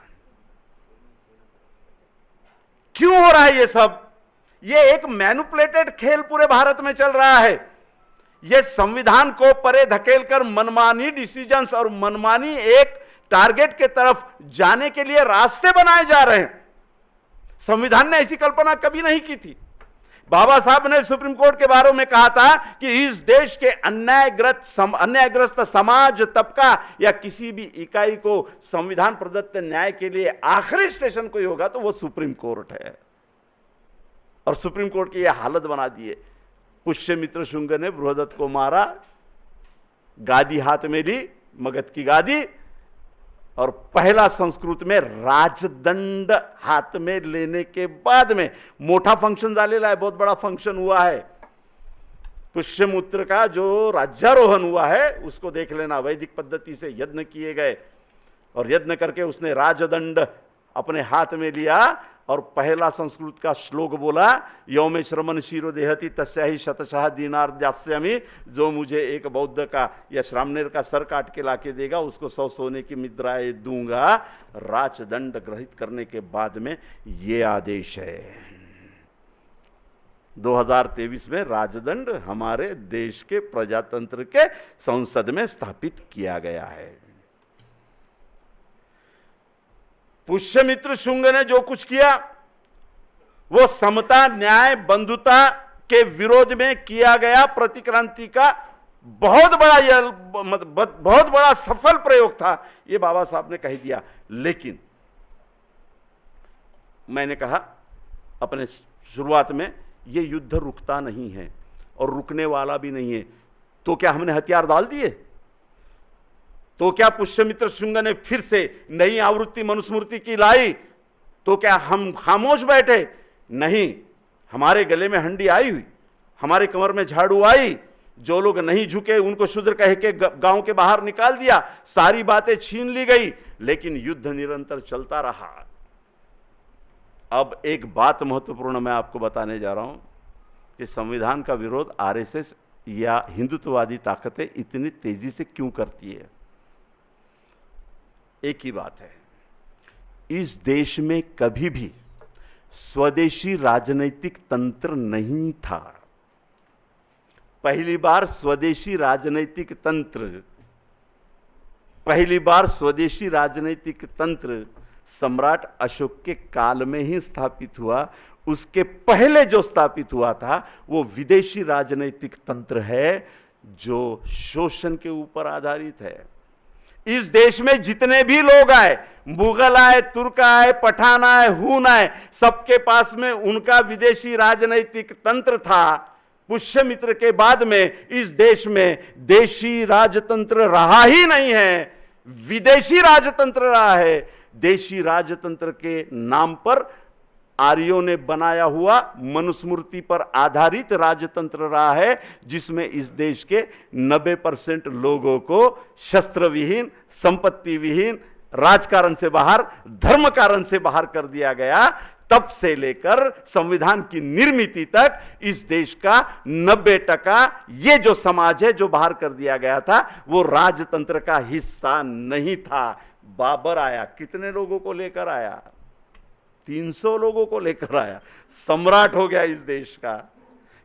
Speaker 1: क्यों हो रहा है ये सब? ये एक मैनिपुलेटेड खेल पूरे भारत में चल रहा है। ये संविधान को परे धकेलकर मनमानी डिसीजंस और मनमानी एक टारगेट के तरफ जाने के लिए रास्ते बनाए जा रहे हैं। संविधान ने ऐसी कल्पना कभी नहीं की थी। बाबा साहब ने सुप्रीम कोर्ट के बारे में कहा था कि इस देश के अन्यायग्रस्त समाज, तबका या किसी भी इकाई को संविधान प्रदत्त न्याय के लिए आखिरी स्टेशन कोई होगा तो वो सुप्रीम कोर्ट है। और सुप्रीम कोर्ट की यह हालत बना दी है। पुष्यमित्र शुंग ने बृहदत्त को मारा, गादी हाथ में ली, मगध की गादी, और पहला संस्कृत में राजदंड हाथ में लेने के बाद में मोटा फंक्शन झालेला है, बहुत बड़ा फंक्शन हुआ है। पुष्यमित्र का जो राज्यारोहण हुआ है उसको देख लेना। वैदिक पद्धति से यज्ञ किए गए और यज्ञ करके उसने राजदंड अपने हाथ में लिया और पहला संस्कृत का श्लोक बोला, यौमे श्रमण शिरो देहति तस्याहि शतशः दीनार दास्यामि। जो मुझे एक बौद्ध का या श्रामणेर का सर काट के लाके देगा उसको 100 सोने की मुद्राएं दूंगा। राजदंड ग्रहित करने के बाद में ये आदेश है। 2023 में राजदंड हमारे देश के प्रजातंत्र के संसद में स्थापित किया गया है। पुष्यमित्र शुंग ने जो कुछ किया वो समता, न्याय, बंधुता के विरोध में किया गया प्रतिक्रांति का बहुत बड़ा सफल प्रयोग था। ये बाबा साहब ने कह दिया। लेकिन मैंने कहा अपने शुरुआत में, ये युद्ध रुकता नहीं है और रुकने वाला भी नहीं है। तो क्या हमने हथियार डाल दिए? तो क्या पुष्यमित्र शुंग ने फिर से नई आवृत्ति मनुस्मृति की लाई? तो क्या हम खामोश बैठे? नहीं, हमारे गले में हंडी आई हुई, हमारे कमर में झाड़ू आई। जो लोग नहीं झुके उनको शूद्र कह के गांव के बाहर निकाल दिया, सारी बातें छीन ली गई, लेकिन युद्ध निरंतर चलता रहा। अब एक बात महत्वपूर्ण मैं आपको बताने जा रहा हूं कि संविधान का विरोध आरएसएस या हिंदुत्ववादी ताकतें इतनी तेजी से क्यों करती है। एक ही बात है, इस देश में कभी भी स्वदेशी राजनीतिक तंत्र नहीं था। पहली बार स्वदेशी राजनीतिक तंत्र पहली बार स्वदेशी राजनीतिक तंत्र सम्राट अशोक के काल में ही स्थापित हुआ। उसके पहले जो स्थापित हुआ था वो विदेशी राजनीतिक तंत्र है जो शोषण के ऊपर आधारित है। इस देश में जितने भी लोग आए, मुगल आए, तुर्क आए, पठान आए, हून आए, सबके पास में उनका विदेशी राजनीतिक तंत्र था। पुष्यमित्र के बाद में इस देश में देशी राजतंत्र रहा ही नहीं है, विदेशी राजतंत्र रहा है। देशी राजतंत्र के नाम पर आर्यों ने बनाया हुआ मनुस्मृति पर आधारित राजतंत्र रहा है, जिसमें इस देश के 90% लोगों को शस्त्र विहीन, संपत्ति विहीन, राजकारण से बाहर, धर्म कारण से बाहर कर दिया गया। तब से लेकर संविधान की निर्मिति तक इस देश का 90% ये जो समाज है जो बाहर कर दिया गया था वो राजतंत्र का हिस्सा नहीं था। बाबर आया, कितने लोगों को लेकर आया? 300 लोगों को लेकर आया, सम्राट हो गया इस देश का।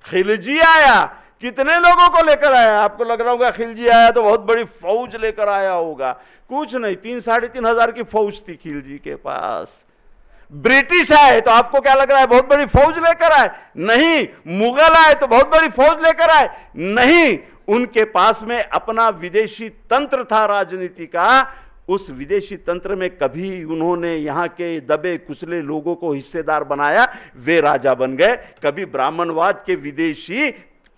Speaker 1: खिलजी आया, कितने लोगों को लेकर आया? आपको लग रहा होगा खिलजी आया तो बहुत बड़ी फौज लेकर आया होगा, कुछ नहीं, 3-3.5 हजार की फौज थी खिलजी के पास। ब्रिटिश आए तो आपको क्या लग रहा है बहुत बड़ी फौज लेकर आए? नहीं। मुगल आए तो बहुत बड़ी फौज लेकर आए? नहीं। उनके पास में अपना विदेशी तंत्र था राजनीति का। उस विदेशी तंत्र में कभी उन्होंने यहां के दबे कुचले लोगों को हिस्सेदार बनाया, वे राजा बन गए। कभी ब्राह्मणवाद के विदेशी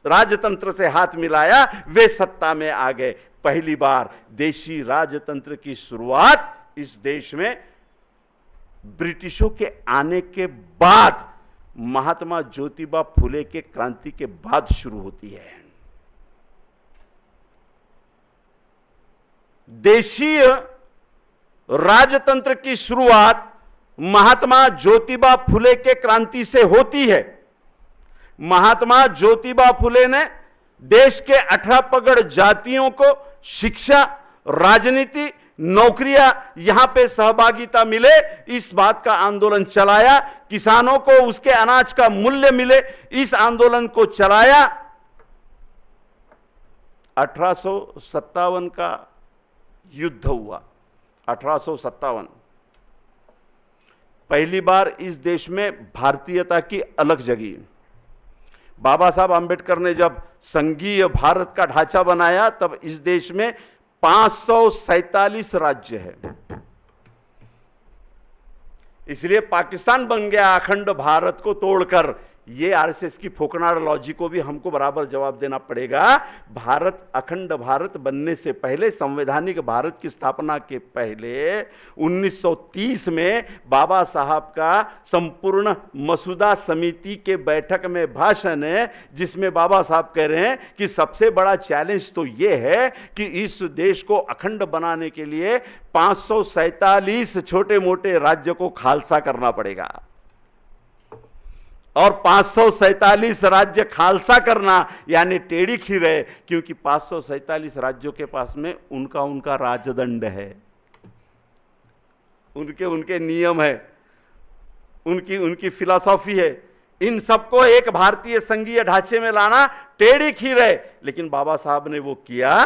Speaker 1: राजतंत्र से हाथ मिलाया, वे सत्ता में आ गए। पहली बार देशी राजतंत्र की शुरुआत इस देश में ब्रिटिशों के आने के बाद, महात्मा ज्योतिबा फुले के क्रांति के बाद शुरू होती है। देशीय राजतंत्र की शुरुआत महात्मा ज्योतिबा फुले के क्रांति से होती है। महात्मा ज्योतिबा फुले ने देश के 18 पगड़ जातियों को शिक्षा, राजनीति, नौकरियां, यहां पे सहभागिता मिले, इस बात का आंदोलन चलाया। किसानों को उसके अनाज का मूल्य मिले, इस आंदोलन को चलाया। 1857 का युद्ध हुआ। 1857 पहली बार इस देश में भारतीयता की अलग जगी। बाबा साहब आंबेडकर ने जब संघीय भारत का ढांचा बनाया तब इस देश में 547 राज्य है। इसलिए पाकिस्तान बन गया अखंड भारत को तोड़कर। ये आरएसएस की फोकनाड़ लॉजी को भी हमको बराबर जवाब देना पड़ेगा। भारत, अखंड भारत बनने से पहले, संवैधानिक भारत की स्थापना के पहले 1930 में बाबा साहब का संपूर्ण मसूदा समिति के बैठक में भाषण है, जिसमें बाबा साहब कह रहे हैं कि सबसे बड़ा चैलेंज तो ये है कि इस देश को अखंड बनाने के लिए 547 छोटे मोटे राज्य को खालसा करना पड़ेगा। और 547 राज्य खालसा करना यानी टेढ़ी खीर है, क्योंकि 547 राज्यों के पास में उनका उनका राजदंड है, उनके उनके नियम है, उनकी उनकी फिलॉसफी है। इन सबको एक भारतीय संघीय ढांचे में लाना टेढ़ी खीर है, लेकिन बाबा साहब ने वो किया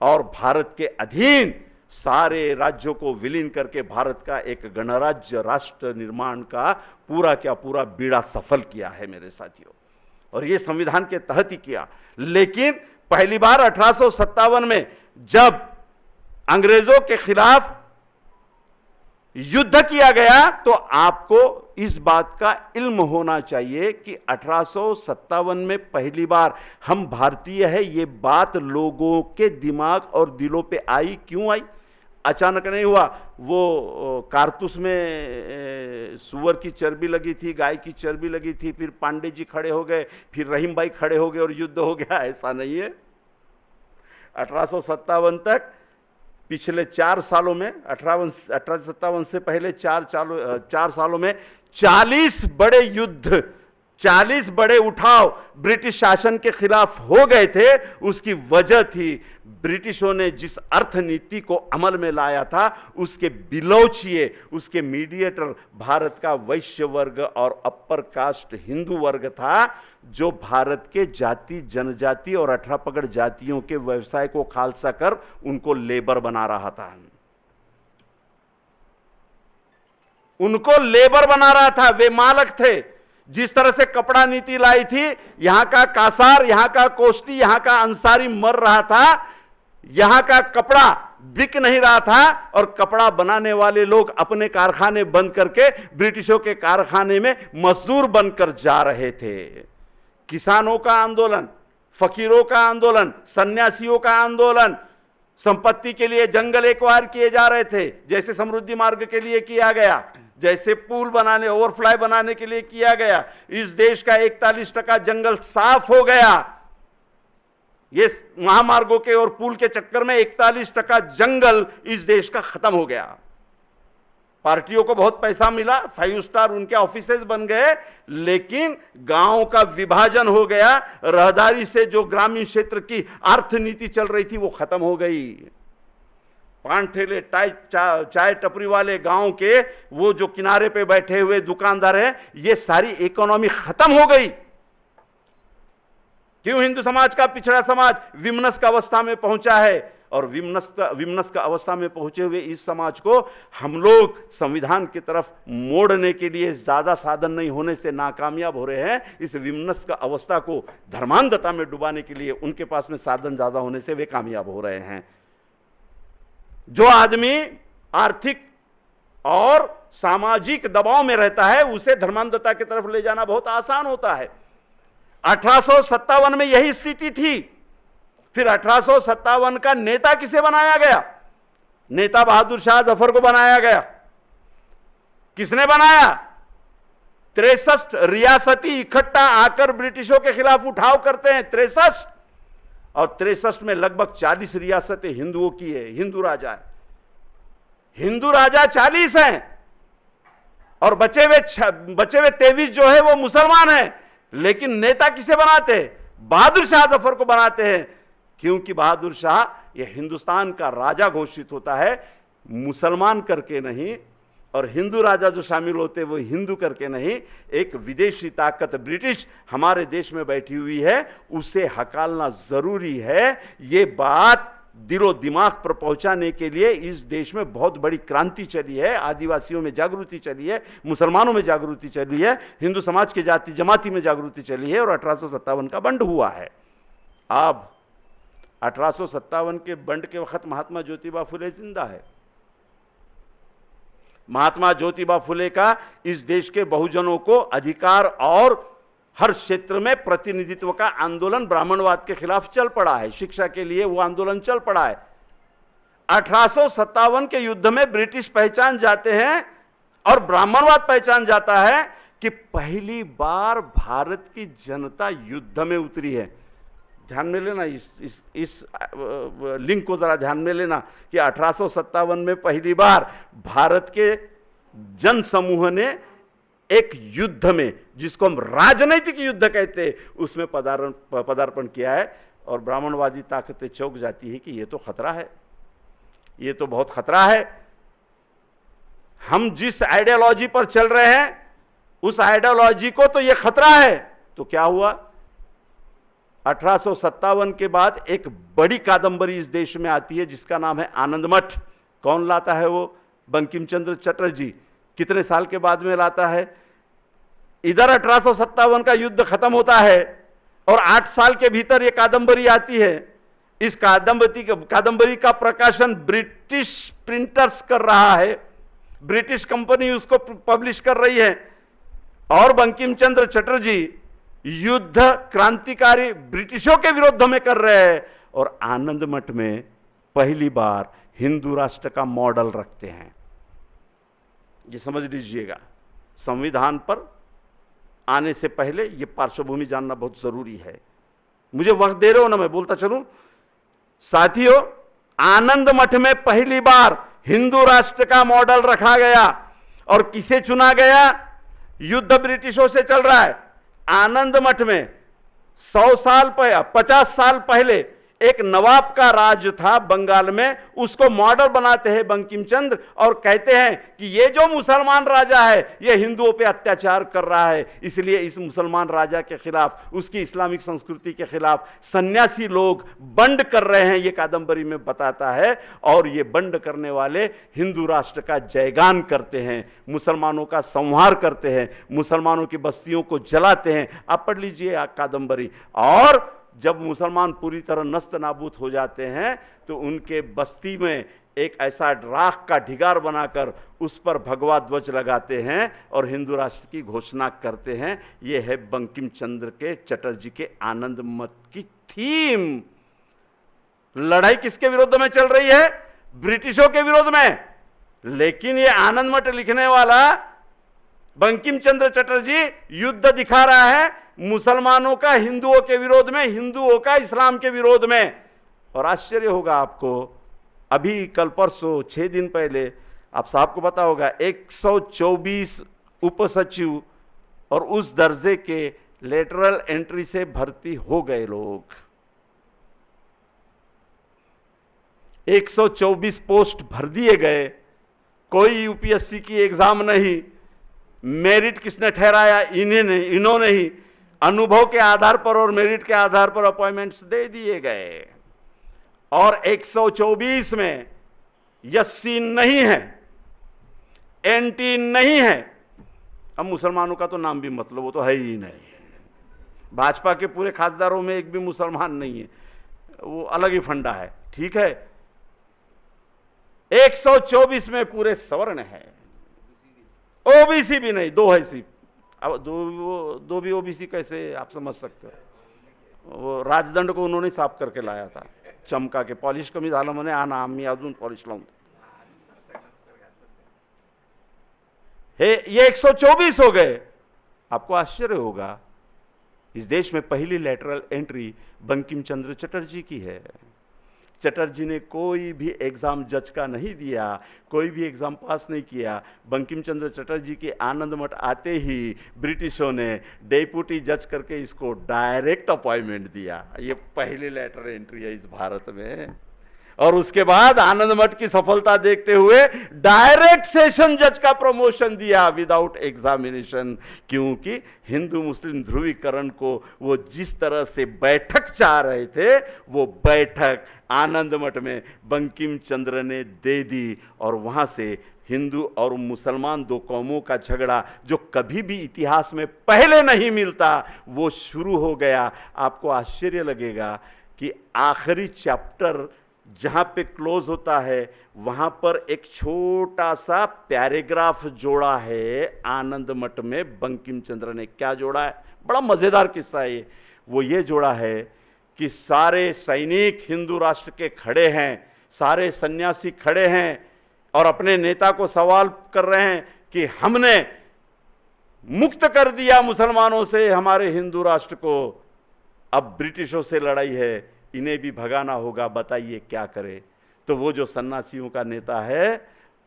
Speaker 1: और भारत के अधीन सारे राज्यों को विलीन करके भारत का एक गणराज्य राष्ट्र निर्माण का पूरा क्या पूरा बीड़ा सफल किया है मेरे साथियों। और ये संविधान के तहत ही किया। लेकिन पहली बार 1857 में जब अंग्रेजों के खिलाफ युद्ध किया गया तो आपको इस बात का इल्म होना चाहिए कि 1857 में पहली बार हम भारतीय है, ये बात लोगों के दिमाग और दिलों पे आई। क्यों आई? अचानक नहीं हुआ। वो कारतूस में सुअर की चर्बी लगी थी, गाय की चर्बी लगी थी, फिर पांडे जी खड़े हो गए, फिर रहीम भाई खड़े हो गए और युद्ध हो गया, ऐसा नहीं है। 1857 तक पिछले 4 सालों में, 1857 से पहले 4 सालों में 40 बड़े युद्ध 40 बड़े उठाव ब्रिटिश शासन के खिलाफ हो गए थे, उसकी वजह थी ब्रिटिशों ने जिस अर्थनीति को अमल में लाया था, उसके बिलोचिए, उसके मीडिएटर भारत का वैश्य वर्ग और अपर कास्ट हिंदू वर्ग था, जो भारत के जाति, जनजाति और 18 पगड़ जातियों के व्यवसाय को खालसा कर उनको लेबर बना रहा था। उनको लेबर बना रहा था, वे मालक थे। जिस तरह से कपड़ा नीति लाई थी, यहां का कासार, यहां का कोष्टी, यहां का अंसारी मर रहा था, यहां का कपड़ा बिक नहीं रहा था, और कपड़ा बनाने वाले लोग अपने कारखाने बंद करके ब्रिटिशों के कारखाने में मजदूर बनकर जा रहे थे। किसानों का आंदोलन, फकीरों का आंदोलन, सन्यासियों का आंदोलन, संपत्ति के लिए जंगल एक्वायर किए जा रहे थे, जैसे समृद्धि मार्ग के लिए किया गया, जैसे पुल बनाने, ओवरफ्लाई बनाने के लिए किया गया। इस देश का 41% जंगल साफ हो गया। ये महामार्गों के और पुल के चक्कर में 41% जंगल इस देश का खत्म हो गया। पार्टियों को बहुत पैसा मिला, 5 स्टार उनके ऑफिसेज बन गए, लेकिन गांव का विभाजन हो गया। रहदारी से जो ग्रामीण क्षेत्र की अर्थनीति चल रही थी वो खत्म हो गई। पान ठेले, चाय टपरी वाले गांव के वो जो किनारे पे बैठे हुए दुकानदार हैं, ये सारी इकोनॉमी खत्म हो गई। क्यों हिंदू समाज का पिछड़ा समाज विमनस्क अवस्था में पहुंचा है, और विमनस्क अवस्था में पहुंचे हुए इस समाज को हम लोग संविधान की तरफ मोड़ने के लिए ज्यादा साधन नहीं होने से नाकामयाब हो रहे हैं। इस विमनस्क अवस्था को धर्मांधता में डुबाने के लिए उनके पास में साधन ज्यादा होने से वे कामयाब हो रहे हैं। जो आदमी आर्थिक और सामाजिक दबाव में रहता है, उसे धर्मांधता की तरफ ले जाना बहुत आसान होता है। 1857 में यही स्थिति थी। फिर 1857 का नेता किसे बनाया गया? नेता बहादुर शाह जफर को बनाया गया। किसने बनाया? 63 रियासती इकट्ठा आकर ब्रिटिशों के खिलाफ उठाव करते हैं। 63, और 63 में लगभग 40 रियासतें हिंदुओं की है, हिंदू राजा है। हिंदू राजा 40 हैं, और बचे हुए 23 जो है वो मुसलमान हैं। लेकिन नेता किसे बनाते हैं? बहादुर शाह जफर को बनाते हैं, क्योंकि बहादुर शाह ये हिंदुस्तान का राजा घोषित होता है, मुसलमान करके नहीं, और हिंदू राजा जो शामिल होते हैं वो हिंदू करके नहीं। एक विदेशी ताकत ब्रिटिश हमारे देश में बैठी हुई है, उसे हकालना जरूरी है। ये बात दिलो दिमाग पर पहुंचाने के लिए इस देश में बहुत बड़ी क्रांति चली है। आदिवासियों में जागृति चली है, मुसलमानों में जागृति चली है, हिंदू समाज के जाति जमाती में जागृति चली है, और 1857 का बंड हुआ है। अब 1857 के बंड के वक्त महात्मा ज्योतिबा फुले जिंदा है। महात्मा ज्योतिबा फुले का इस देश के बहुजनों को अधिकार और हर क्षेत्र में प्रतिनिधित्व का आंदोलन ब्राह्मणवाद के खिलाफ चल पड़ा है। शिक्षा के लिए वो आंदोलन चल पड़ा है। 1857 के युद्ध में ब्रिटिश पहचान जाते हैं और ब्राह्मणवाद पहचान जाता है कि पहली बार भारत की जनता युद्ध में उतरी है। ध्यान में लेना, इस लिंक को जरा ध्यान में लेना कि 1857 में पहली बार भारत के जन समूह ने एक युद्ध में, जिसको हम राजनीतिक युद्ध कहते हैं, उसमें पदार्पण किया है। और ब्राह्मणवादी ताकतें चौंक जाती है कि ये तो खतरा है, ये तो बहुत खतरा है। हम जिस आइडियोलॉजी पर चल रहे हैं उस आइडियोलॉजी को तो ये खतरा है। तो क्या हुआ? 1857 के बाद एक बड़ी कादंबरी इस देश में आती है जिसका नाम है आनंद मठ। कौन लाता है वो? बंकिम चंद्र चटर्जी। कितने साल के बाद में लाता है? इधर 1857 का युद्ध खत्म होता है और 8 साल के भीतर ये कादंबरी आती है। इस कादंबरी का प्रकाशन ब्रिटिश प्रिंटर्स कर रहा है, ब्रिटिश कंपनी उसको पब्लिश कर रही है, और बंकिम चंद्र चटर्जी युद्ध क्रांतिकारी ब्रिटिशों के विरुद्ध में कर रहे हैं, और आनंद मठ में पहली बार हिंदू राष्ट्र का मॉडल रखते हैं। ये समझ लीजिएगा, संविधान पर आने से पहले ये पार्श्वभूमि जानना बहुत जरूरी है। मुझे वक्त दे रहे हो ना, मैं बोलता चलूं। साथियों, आनंद मठ में पहली बार हिंदू राष्ट्र का मॉडल रखा गया, और किसे चुना गया? युद्ध ब्रिटिशों से चल रहा है, आनंद मठ में 100 साल पहले, 50 साल पहले एक नवाब का राज था बंगाल में, उसको मॉडल बनाते हैं बंकिम चंद्र और कहते हैं कि ये जो मुसलमान राजा है ये हिंदुओं पे अत्याचार कर रहा है, इसलिए इस मुसलमान राजा के खिलाफ, उसकी इस्लामिक संस्कृति के खिलाफ सन्यासी लोग बंड कर रहे हैं, ये कादंबरी में बताता है। और ये बंड करने वाले हिंदू राष्ट्र का जयगान करते हैं, मुसलमानों का संहार करते हैं, मुसलमानों की बस्तियों को जलाते हैं। आप पढ़ लीजिए कादंबरी। और जब मुसलमान पूरी तरह नस्त नाबूद हो जाते हैं तो उनके बस्ती में एक ऐसा राख का ढिगार बनाकर उस पर भगवा ध्वज लगाते हैं और हिंदू राष्ट्र की घोषणा करते हैं। यह है बंकिम चंद्र के चटर्जी के आनंद मठ की थीम। लड़ाई किसके विरोध में चल रही है? ब्रिटिशों के विरोध में। लेकिन यह आनंद मठ लिखने वाला बंकिम चंद्र चटर्जी युद्ध दिखा रहा है मुसलमानों का हिंदुओं के विरोध में, हिंदुओं का इस्लाम के विरोध में। और आश्चर्य होगा आपको, अभी कल परसों 6 दिन पहले आप साहब को पता होगा 124 उपसचिव और उस दर्जे के लेटरल एंट्री से भर्ती हो गए लोग। 124 पोस्ट भर दिए गए, कोई यूपीएससी की एग्जाम नहीं, मेरिट किसने ठहराया? इन्होंने ही अनुभव के आधार पर और मेरिट के आधार पर अपॉइंटमेंट्स दे दिए गए। और 124 में यस्सी नहीं है, एंटी नहीं है। अब मुसलमानों का तो नाम भी मतलब, वो तो है ही नहीं। भाजपा के पूरे खासदारों में एक भी मुसलमान नहीं है, वो अलग ही फंडा है। ठीक है, 124 में पूरे सवर्ण है, ओबीसी भी नहीं, 2 है सिर्फ। अब दो भी ओबीसी कैसे आप समझ सकते हो? वो राजदंड को उन्होंने साफ करके लाया था, चमका के पॉलिश कमी झालं म्हणे आना आम्ही अजून पॉलिश लावून। ये 124 हो गए। आपको आश्चर्य होगा, इस देश में पहली लेटरल एंट्री बंकिम चंद्र चटर्जी की है। चटर्जी ने कोई भी एग्जाम जज का नहीं दिया, कोई भी एग्जाम पास नहीं किया। बंकिम चंद्र चटर्जी के आनंद मठ आते ही ब्रिटिशों ने डेप्यूटी जज करके इसको डायरेक्ट अपॉइंटमेंट दिया। ये पहली लेटर एंट्री है इस भारत में। और उसके बाद आनंद मठ की सफलता देखते हुए डायरेक्ट सेशन जज का प्रमोशन दिया विदाउट एग्जामिनेशन, क्योंकि हिंदू मुस्लिम ध्रुवीकरण को वो जिस तरह से बैठक चाह रहे थे वो बैठक आनंद मठ में बंकिम चंद्र ने दे दी। और वहां से हिंदू और मुसलमान 2 कौमों का झगड़ा जो कभी भी इतिहास में पहले नहीं मिलता वो शुरू हो गया। आपको आश्चर्य लगेगा कि आखिरी चैप्टर जहां पे क्लोज होता है वहां पर एक छोटा सा पैराग्राफ जोड़ा है आनंद मठ में बंकिम चंद्र ने। क्या जोड़ा है? बड़ा मजेदार किस्सा है ये। वो ये जोड़ा है कि सारे सैनिक हिंदू राष्ट्र के खड़े हैं, सारे सन्यासी खड़े हैं और अपने नेता को सवाल कर रहे हैं कि हमने मुक्त कर दिया मुसलमानों से हमारे हिंदू राष्ट्र को, अब ब्रिटिशों से लड़ाई है, इन्हें भी भगाना होगा, बताइए क्या करे। तो वो जो सन्यासियों का नेता है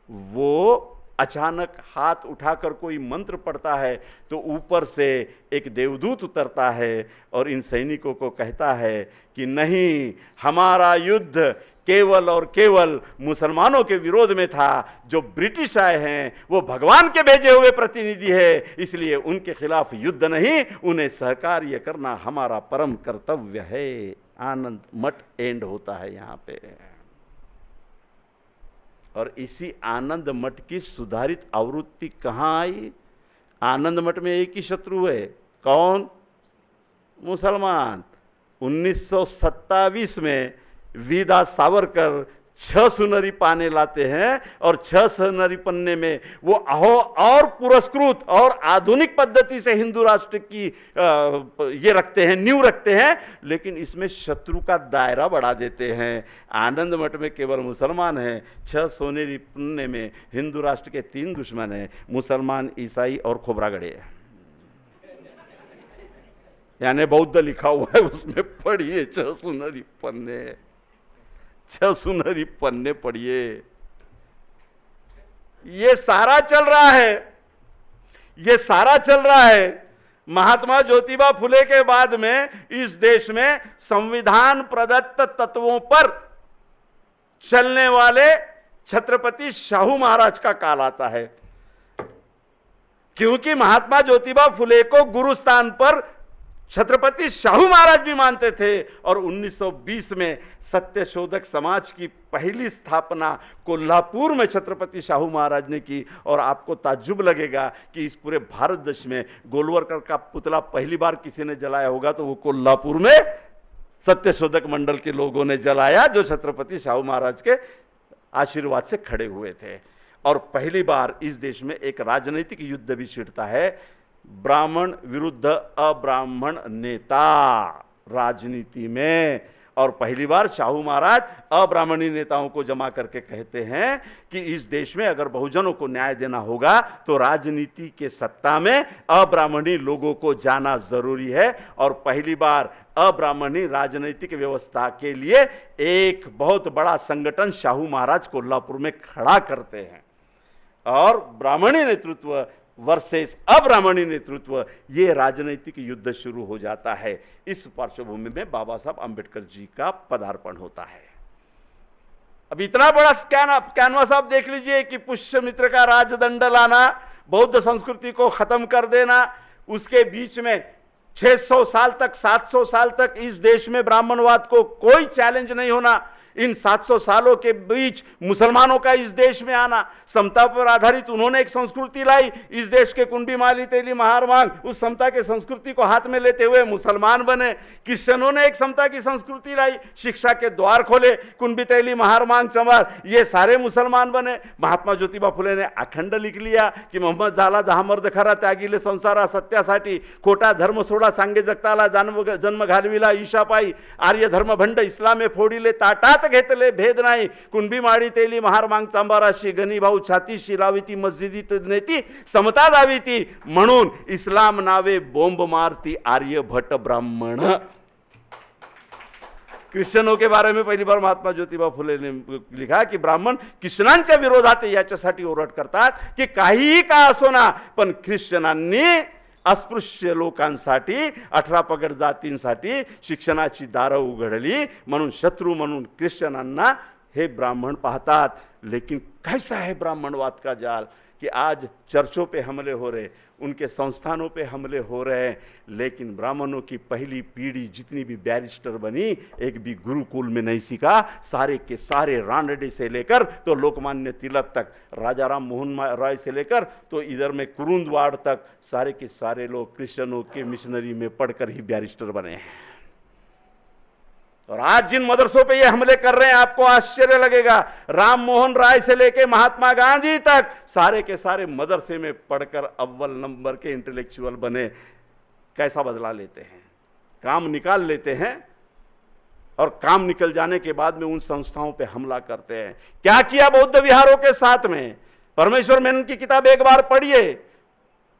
Speaker 1: वो अचानक हाथ उठाकर कोई मंत्र पढ़ता है तो ऊपर से एक देवदूत उतरता है और इन सैनिकों को कहता है कि नहीं, हमारा युद्ध केवल और केवल मुसलमानों के विरोध में था। जो ब्रिटिश आए हैं वो भगवान के भेजे हुए प्रतिनिधि है, इसलिए उनके खिलाफ युद्ध नहीं, उन्हें सहकार्य करना हमारा परम कर्तव्य है। आनंद मठ एंड होता है यहां पे। और इसी आनंद मठ की सुधारित आवृत्ति कहां आई? आनंद मठ में एक ही शत्रु है, कौन? मुसलमान। 1927 में वीदा सावरकर 6 सुनहरी पाने लाते हैं और 6 सुनहरी पन्ने में वो और पुरस्कृत और आधुनिक पद्धति से हिंदू राष्ट्र की ये रखते हैं, नींव रखते हैं, लेकिन इसमें शत्रु का दायरा बढ़ा देते हैं। आनंद मठ में केवल मुसलमान हैं, 6 सुनहरी पन्ने में हिंदू राष्ट्र के 3 दुश्मन हैं, मुसलमान, ईसाई और खोबरागड़े, यानी बौद्ध लिखा हुआ है उसमें। पढ़िए 6 सुनहरी पन्ने, 6 सुनहरी पन्ने पढ़िए। ये सारा चल रहा है, ये सारा चल रहा है। महात्मा ज्योतिबा फुले के बाद में इस देश में संविधान प्रदत्त तत्वों पर चलने वाले छत्रपति शाहू महाराज का काल आता है, क्योंकि महात्मा ज्योतिबा फुले को गुरु स्थान पर छत्रपति शाहू महाराज भी मानते थे। और 1920 में सत्यशोधक समाज की पहली स्थापना कोल्हापुर में छत्रपति शाहू महाराज ने की। और आपको ताज्जुब लगेगा कि इस पूरे भारत देश में गोलवलकर का पुतला पहली बार किसी ने जलाया होगा तो वो कोल्हापुर में सत्यशोधक मंडल के लोगों ने जलाया, जो छत्रपति शाहू महाराज के आशीर्वाद से खड़े हुए थे। और पहली बार इस देश में एक राजनीतिक युद्ध भी छिड़ता है, ब्राह्मण विरुद्ध अब्राह्मण नेता राजनीति में। और पहली बार शाहू महाराज अब्राह्मणी नेताओं को जमा करके कहते हैं कि इस देश में अगर बहुजनों को न्याय देना होगा तो राजनीति के सत्ता में अब्राह्मणी लोगों को जाना जरूरी है। और पहली बार अब्राह्मणी राजनीतिक व्यवस्था के लिए एक बहुत बड़ा संगठन शाहू महाराज कोल्हापुर में खड़ा करते हैं। और ब्राह्मणी नेतृत्व वर्सेस अब्राह्मणी नेतृत्व, ये राजनीतिक युद्ध शुरू हो जाता है। इस पार्श्वभूमि में बाबा साहब अंबेडकर जी का पदार्पण होता है। अब इतना बड़ा कैनवास आप देख लीजिए कि पुष्यमित्र का राजदंड लाना, बौद्ध संस्कृति को खत्म कर देना, उसके बीच में 600 साल तक 700 साल तक इस देश में ब्राह्मणवाद को कोई चैलेंज नहीं होना, इन 700 सालों के बीच मुसलमानों का इस देश में आना, समता पर आधारित उन्होंने एक संस्कृति लाई। इस देश के कुंडी माली तेली महार मांग, उस समता के संस्कृति को हाथ में लेते हुए मुसलमान बने। क्रिश्चियनों ने एक समता की संस्कृति लाई, शिक्षा के द्वार खोले, कुंडी तेली महार मांग चमार, ये सारे मुसलमान बने। महात्मा ज्योतिबा फुले ने अखंड लिख लिया कि मोहम्मद झाला दहा मर्द खरा त्यागिले संसारा सत्यासाठी, खोटा धर्म सोडा सांगे जगताला, जन्म घालविला ईशापाई, आर्य धर्म भंड इस्लामे फोडिले ताटात घेतले भेद नाही, कुणबी माडी तेली महार मांग चांबाराशी, गणी भाऊ छातीशी लाविती, मस्जिदीत नेती समता दाविती, म्हणून इस्लाम नावे बोंब मारती आर्य भट ब्राह्मण। क्रिश्चियनों के बारे में पहली बार महात्मा ज्योतिबा फुले ने लिखा की ब्राह्मण ख्रिश्चनांच्या विरोधात याच्यासाठी ओरड करतात की काहीही का असो ना, पण ख्रिश्चनांनी अस्पृश्य लोकांसाठी 18 पगड जातींसाठी शिक्षणाची दारं उघडली, म्हणून शत्रू म्हणून ख्रिश्चनांना हे ब्राह्मण पाहतात। लेकिन कैसा है ब्राह्मणवाद का जाल कि आज चर्चों पे हमले हो रहे, उनके संस्थानों पे हमले हो रहे हैं, लेकिन ब्राह्मणों की पहली पीढ़ी जितनी भी बैरिस्टर बनी एक भी गुरुकुल में नहीं सीखा। सारे के सारे रानडे से लेकर तो लोकमान्य तिलक तक, राजा राम मोहन राय से लेकर तो इधर में कुरुंदवाड़ तक सारे के सारे लोग क्रिश्चियनों के मिशनरी में पढ़कर ही बैरिस्टर बने हैं। और आज जिन मदरसों पे ये हमले कर रहे हैं आपको आश्चर्य लगेगा, राम मोहन राय से लेकर महात्मा गांधी तक सारे के सारे मदरसे में पढ़कर अव्वल नंबर के इंटेलेक्चुअल बने। कैसा बदला लेते हैं, काम निकाल लेते हैं और काम निकल जाने के बाद में उन संस्थाओं पे हमला करते हैं। क्या किया बौद्ध विहारों के साथ में? परमेश्वर मेनन की किताब एक बार पढ़िए।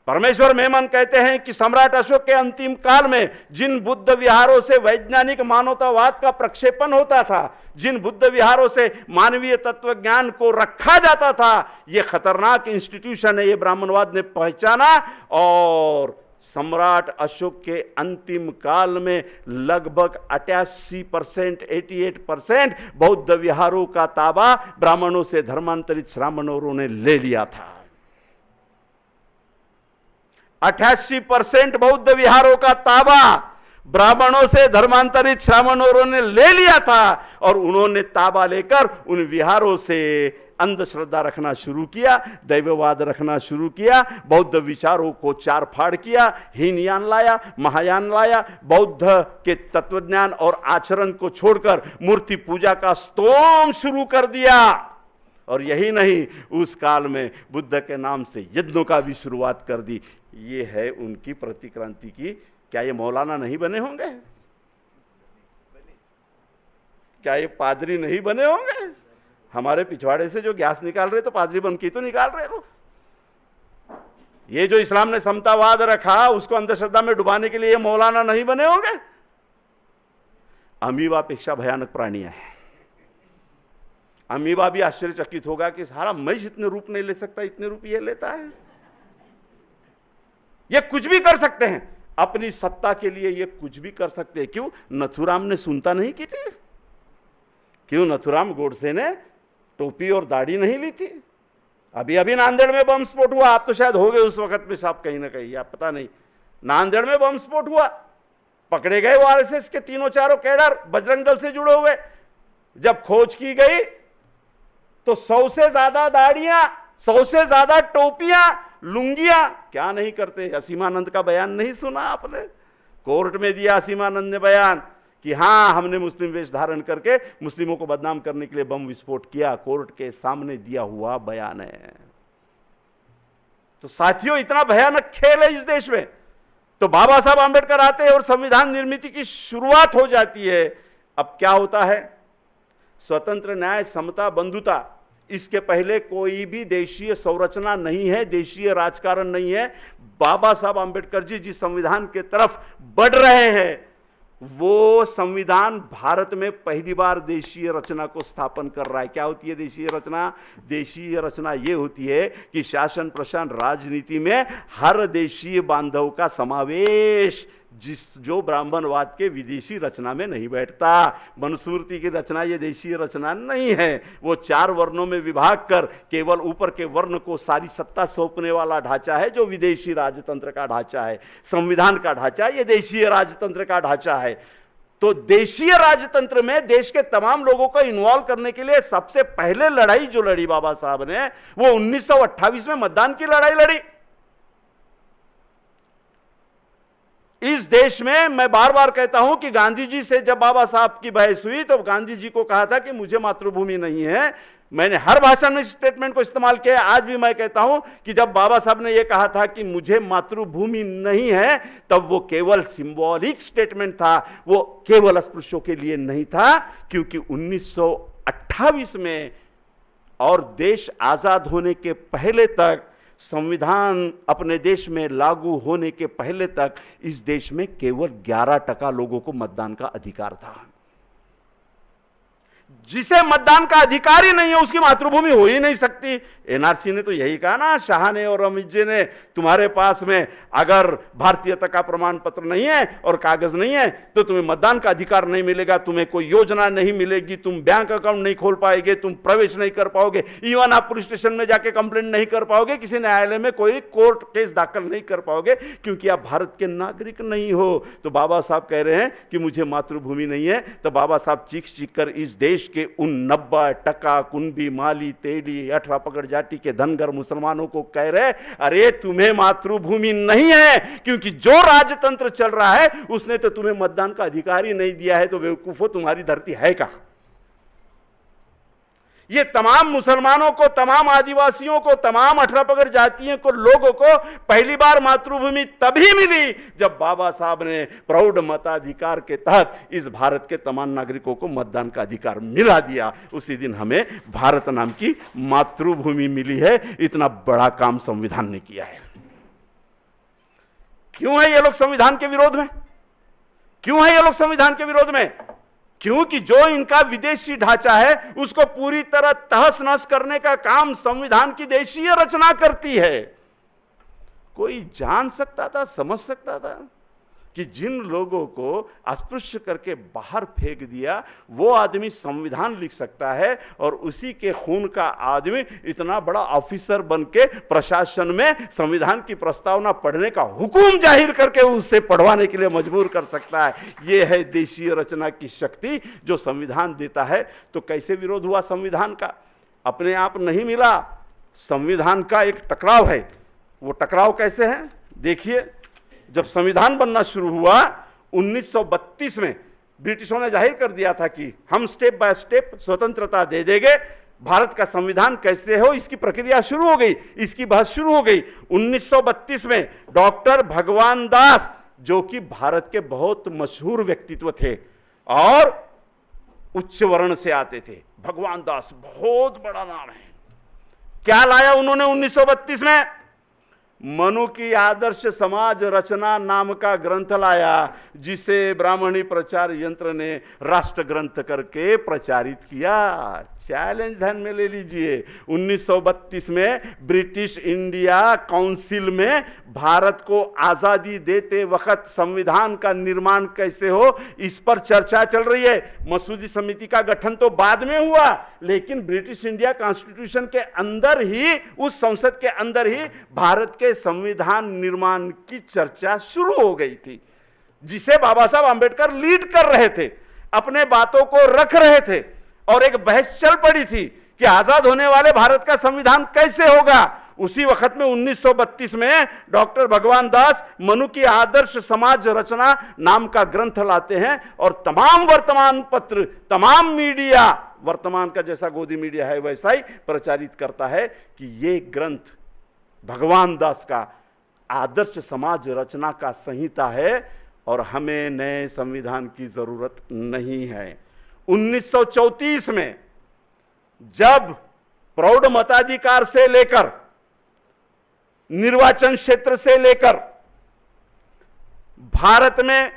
Speaker 1: परमेश्वर मेमन कहते हैं कि सम्राट अशोक के अंतिम काल में जिन बुद्ध विहारों से वैज्ञानिक मानवतावाद का प्रक्षेपण होता था, जिन बुद्ध विहारों से मानवीय तत्व ज्ञान को रखा जाता था, ये खतरनाक इंस्टीट्यूशन है, ये ब्राह्मणवाद ने पहचाना। और सम्राट अशोक के अंतिम काल में लगभग 88% 88% बौद्ध विहारों का ताबा ब्राह्मणों से धर्मांतरित श्रामणों ने ले लिया था। 88% बौद्ध विहारों का ताबा ब्राह्मणों से धर्मांतरित श्रामणों ने ले लिया था। और उन्होंने ताबा लेकर उन विहारों से अंधश्रद्धा रखना शुरू किया, दैववाद रखना शुरू किया, बौद्ध विचारों को चार फाड़ किया, हीनयान लाया, महायान लाया, बौद्ध के तत्वज्ञान और आचरण को छोड़कर मूर्ति पूजा का स्तोम शुरू कर दिया। और यही नहीं, उस काल में बुद्ध के नाम से यज्ञों का भी शुरुआत कर दी। ये है उनकी प्रतिक्रांति की। क्या ये मौलाना नहीं बने होंगे? क्या ये पादरी नहीं बने होंगे? हमारे पिछवाड़े से जो गैस निकाल रहे तो पादरी बन के तो निकाल रहे लोग। ये जो इस्लाम ने समतावाद रखा उसको अंधश्रद्धा में डुबाने के लिए मौलाना नहीं बने होंगे? अमीबा पेक्षा भयानक प्राणी है। अमीबा भी आश्चर्यचकित होगा कि सारा महिष इतने रूप नहीं ले सकता, इतने रूप ये लेता है। ये कुछ भी कर सकते हैं। अपनी सत्ता के लिए ये कुछ भी कर सकते हैं। क्यों नथुराम ने सुनता नहीं की थी? क्यों नथुराम गोडसे ने टोपी और दाढ़ी नहीं ली थी? अभी अभी नांदेड़ में बम स्फोट हुआ, आप तो शायद हो गए उस वक्त में साहब कहीं ना कहीं, आप पता नहीं। नांदेड़ में बम स्फोट हुआ, पकड़े गए वो आरएसएस के तीनों चारों कैडर, बजरंग दल से जुड़े हुए। जब खोज की गई तो 100 से ज्यादा दाढ़ियां, 100 से ज्यादा टोपियां, लुंगियां, क्या नहीं करते। असीमानंद का बयान नहीं सुना आपने? कोर्ट में दिया असीमानंद ने बयान कि हां हमने मुस्लिम वेश धारण करके मुस्लिमों को बदनाम करने के लिए बम विस्फोट किया। कोर्ट के सामने दिया हुआ बयान है। तो साथियों, इतना भयानक खेल है इस देश में। तो बाबा साहब आंबेडकर आते हैं और संविधान निर्मित की शुरुआत हो जाती है। अब क्या होता है? स्वतंत्र, न्याय, समता, बंधुता, इसके पहले कोई भी देशीय संरचना नहीं है, देशीय राजकारण नहीं है। बाबा साहब आंबेडकर जी जिस संविधान के तरफ बढ़ रहे हैं, वो संविधान भारत में पहली बार देशीय रचना को स्थापन कर रहा है। क्या होती है देशीय रचना? देशीय रचना ये होती है कि शासन प्रशासन राजनीति में हर देशीय बांधव का समावेश, जो ब्राह्मणवाद के विदेशी रचना में नहीं बैठता। मनुस्मृति की रचना ये देशीय रचना नहीं है। वो 4 वर्णों में विभाग कर केवल ऊपर के वर्ण को सारी सत्ता सौंपने वाला ढांचा है, जो विदेशी राजतंत्र का ढांचा है। संविधान का ढांचा ये देशीय राजतंत्र का ढांचा है। तो देशीय राजतंत्र में देश के तमाम लोगों को इन्वॉल्व करने के लिए सबसे पहले लड़ाई जो लड़ी बाबा साहब ने, वो 1928 में मतदान की लड़ाई लड़ी। इस देश में मैं बार बार कहता हूं कि गांधी जी से जब बाबा साहब की बहस हुई तो गांधी जी को कहा था कि मुझे मातृभूमि नहीं है। मैंने हर भाषण में स्टेटमेंट को इस्तेमाल किया। आज भी मैं कहता हूं कि जब बाबा साहब ने यह कहा था कि मुझे मातृभूमि नहीं है, तब वो केवल सिंबॉलिक स्टेटमेंट था, वो केवल अस्पृश्यों के लिए नहीं था। क्योंकि 1928 में और देश आजाद होने के पहले तक, संविधान अपने देश में लागू होने के पहले तक, इस देश में केवल 11% लोगों को मतदान का अधिकार था। जिसे मतदान का अधिकार ही नहीं है, उसकी मातृभूमि हो ही नहीं सकती। एनआरसी ने तो यही कहा ना, शाह ने और अमित जी ने, तुम्हारे पास में अगर भारतीयता का प्रमाण पत्र नहीं है और कागज नहीं है तो तुम्हें मतदान का अधिकार नहीं मिलेगा, तुम्हें कोई योजना नहीं मिलेगी, तुम बैंक अकाउंट नहीं खोल पाएंगे, तुम प्रवेश नहीं कर पाओगे, इवन आप पुलिस स्टेशन में जाके कंप्लेंट नहीं कर पाओगे, किसी न्यायालय में कोई कोर्ट केस दाखिल नहीं कर पाओगे, क्योंकि आप भारत के नागरिक नहीं हो। तो बाबा साहब कह रहे हैं कि मुझे मातृभूमि नहीं है। तो बाबा साहब चीख कर इस देश के उन 90% कुंभी, माली, तेली, 18 पगड़ जाति के धनगर मुसलमानों को कह रहे, अरे तुम्हें मातृभूमि नहीं है, क्योंकि जो राजतंत्र चल रहा है उसने तो तुम्हें मतदान का अधिकार ही नहीं दिया है। तो बेवकूफो, तुम्हारी धरती है कहां? ये तमाम मुसलमानों को, तमाम आदिवासियों को, तमाम 18 पगड़ जातियों को, लोगों को पहली बार मातृभूमि तभी मिली जब बाबा साहब ने प्रौढ़ मताधिकार के तहत इस भारत के तमाम नागरिकों को मतदान का अधिकार मिला दिया। उसी दिन हमें भारत नाम की मातृभूमि मिली है। इतना बड़ा काम संविधान ने किया है। क्यों है ये लोग संविधान के विरोध में? क्यों है ये लोग संविधान के विरोध में? क्योंकि जो इनका विदेशी ढांचा है उसको पूरी तरह तहस नहस करने का काम संविधान की देशीय रचना करती है। कोई जान सकता था, समझ सकता था कि जिन लोगों को अस्पृश्य करके बाहर फेंक दिया, वो आदमी संविधान लिख सकता है, और उसी के खून का आदमी इतना बड़ा ऑफिसर बन के प्रशासन में संविधान की प्रस्तावना पढ़ने का हुक्म जाहिर करके उससे पढ़वाने के लिए मजबूर कर सकता है। ये है देशीय रचना की शक्ति जो संविधान देता है। तो कैसे विरोध हुआ संविधान का? अपने आप नहीं मिला, संविधान का एक टकराव है। वो टकराव कैसे है देखिए। जब संविधान बनना शुरू हुआ 1932 में, ब्रिटिशों ने जाहिर कर दिया था कि हम स्टेप बाय स्टेप स्वतंत्रता दे देंगे। भारत का संविधान कैसे हो, इसकी प्रक्रिया शुरू हो गई, इसकी बहस शुरू हो गई। 1932 में डॉक्टर भगवान दास, जो कि भारत के बहुत मशहूर व्यक्तित्व थे और उच्च वर्ण से आते थे, भगवान दास बहुत बड़ा नाम है। क्या लाया उन्होंने 1932 में? मनु की आदर्श समाज रचना नाम का ग्रंथ लाया, जिसे ब्राह्मणी प्रचार यंत्र ने राष्ट्र ग्रंथ करके प्रचारित किया। चैलेंज ध्यान में ले लीजिए। 1932 में ब्रिटिश इंडिया काउंसिल में भारत को आजादी देते वक्त संविधान का निर्माण कैसे हो, इस पर चर्चा चल रही है। मसूदी समिति का गठन तो बाद में हुआ, लेकिन ब्रिटिश इंडिया कॉन्स्टिट्यूशन के अंदर ही, उस संसद के अंदर ही भारत के संविधान निर्माण की चर्चा शुरू हो गई थी, जिसे बाबा साहब आंबेडकर लीड कर रहे थे, अपने बातों को रख रहे थे। और एक बहस चल पड़ी थी कि आजाद होने वाले भारत का संविधान कैसे होगा। उसी वक्त में 1932 में डॉक्टर भगवान दास मनु की आदर्श समाज रचना नाम का ग्रंथ लाते हैं और तमाम वर्तमान पत्र, तमाम मीडिया, वर्तमान का जैसा गोदी मीडिया है वैसा ही प्रचारित करता है कि ये ग्रंथ भगवान दास का आदर्श समाज रचना का संहिता है और हमें नए संविधान की जरूरत नहीं है। 1934 में जब प्रौढ़ मताधिकार से लेकर, निर्वाचन क्षेत्र से लेकर भारत में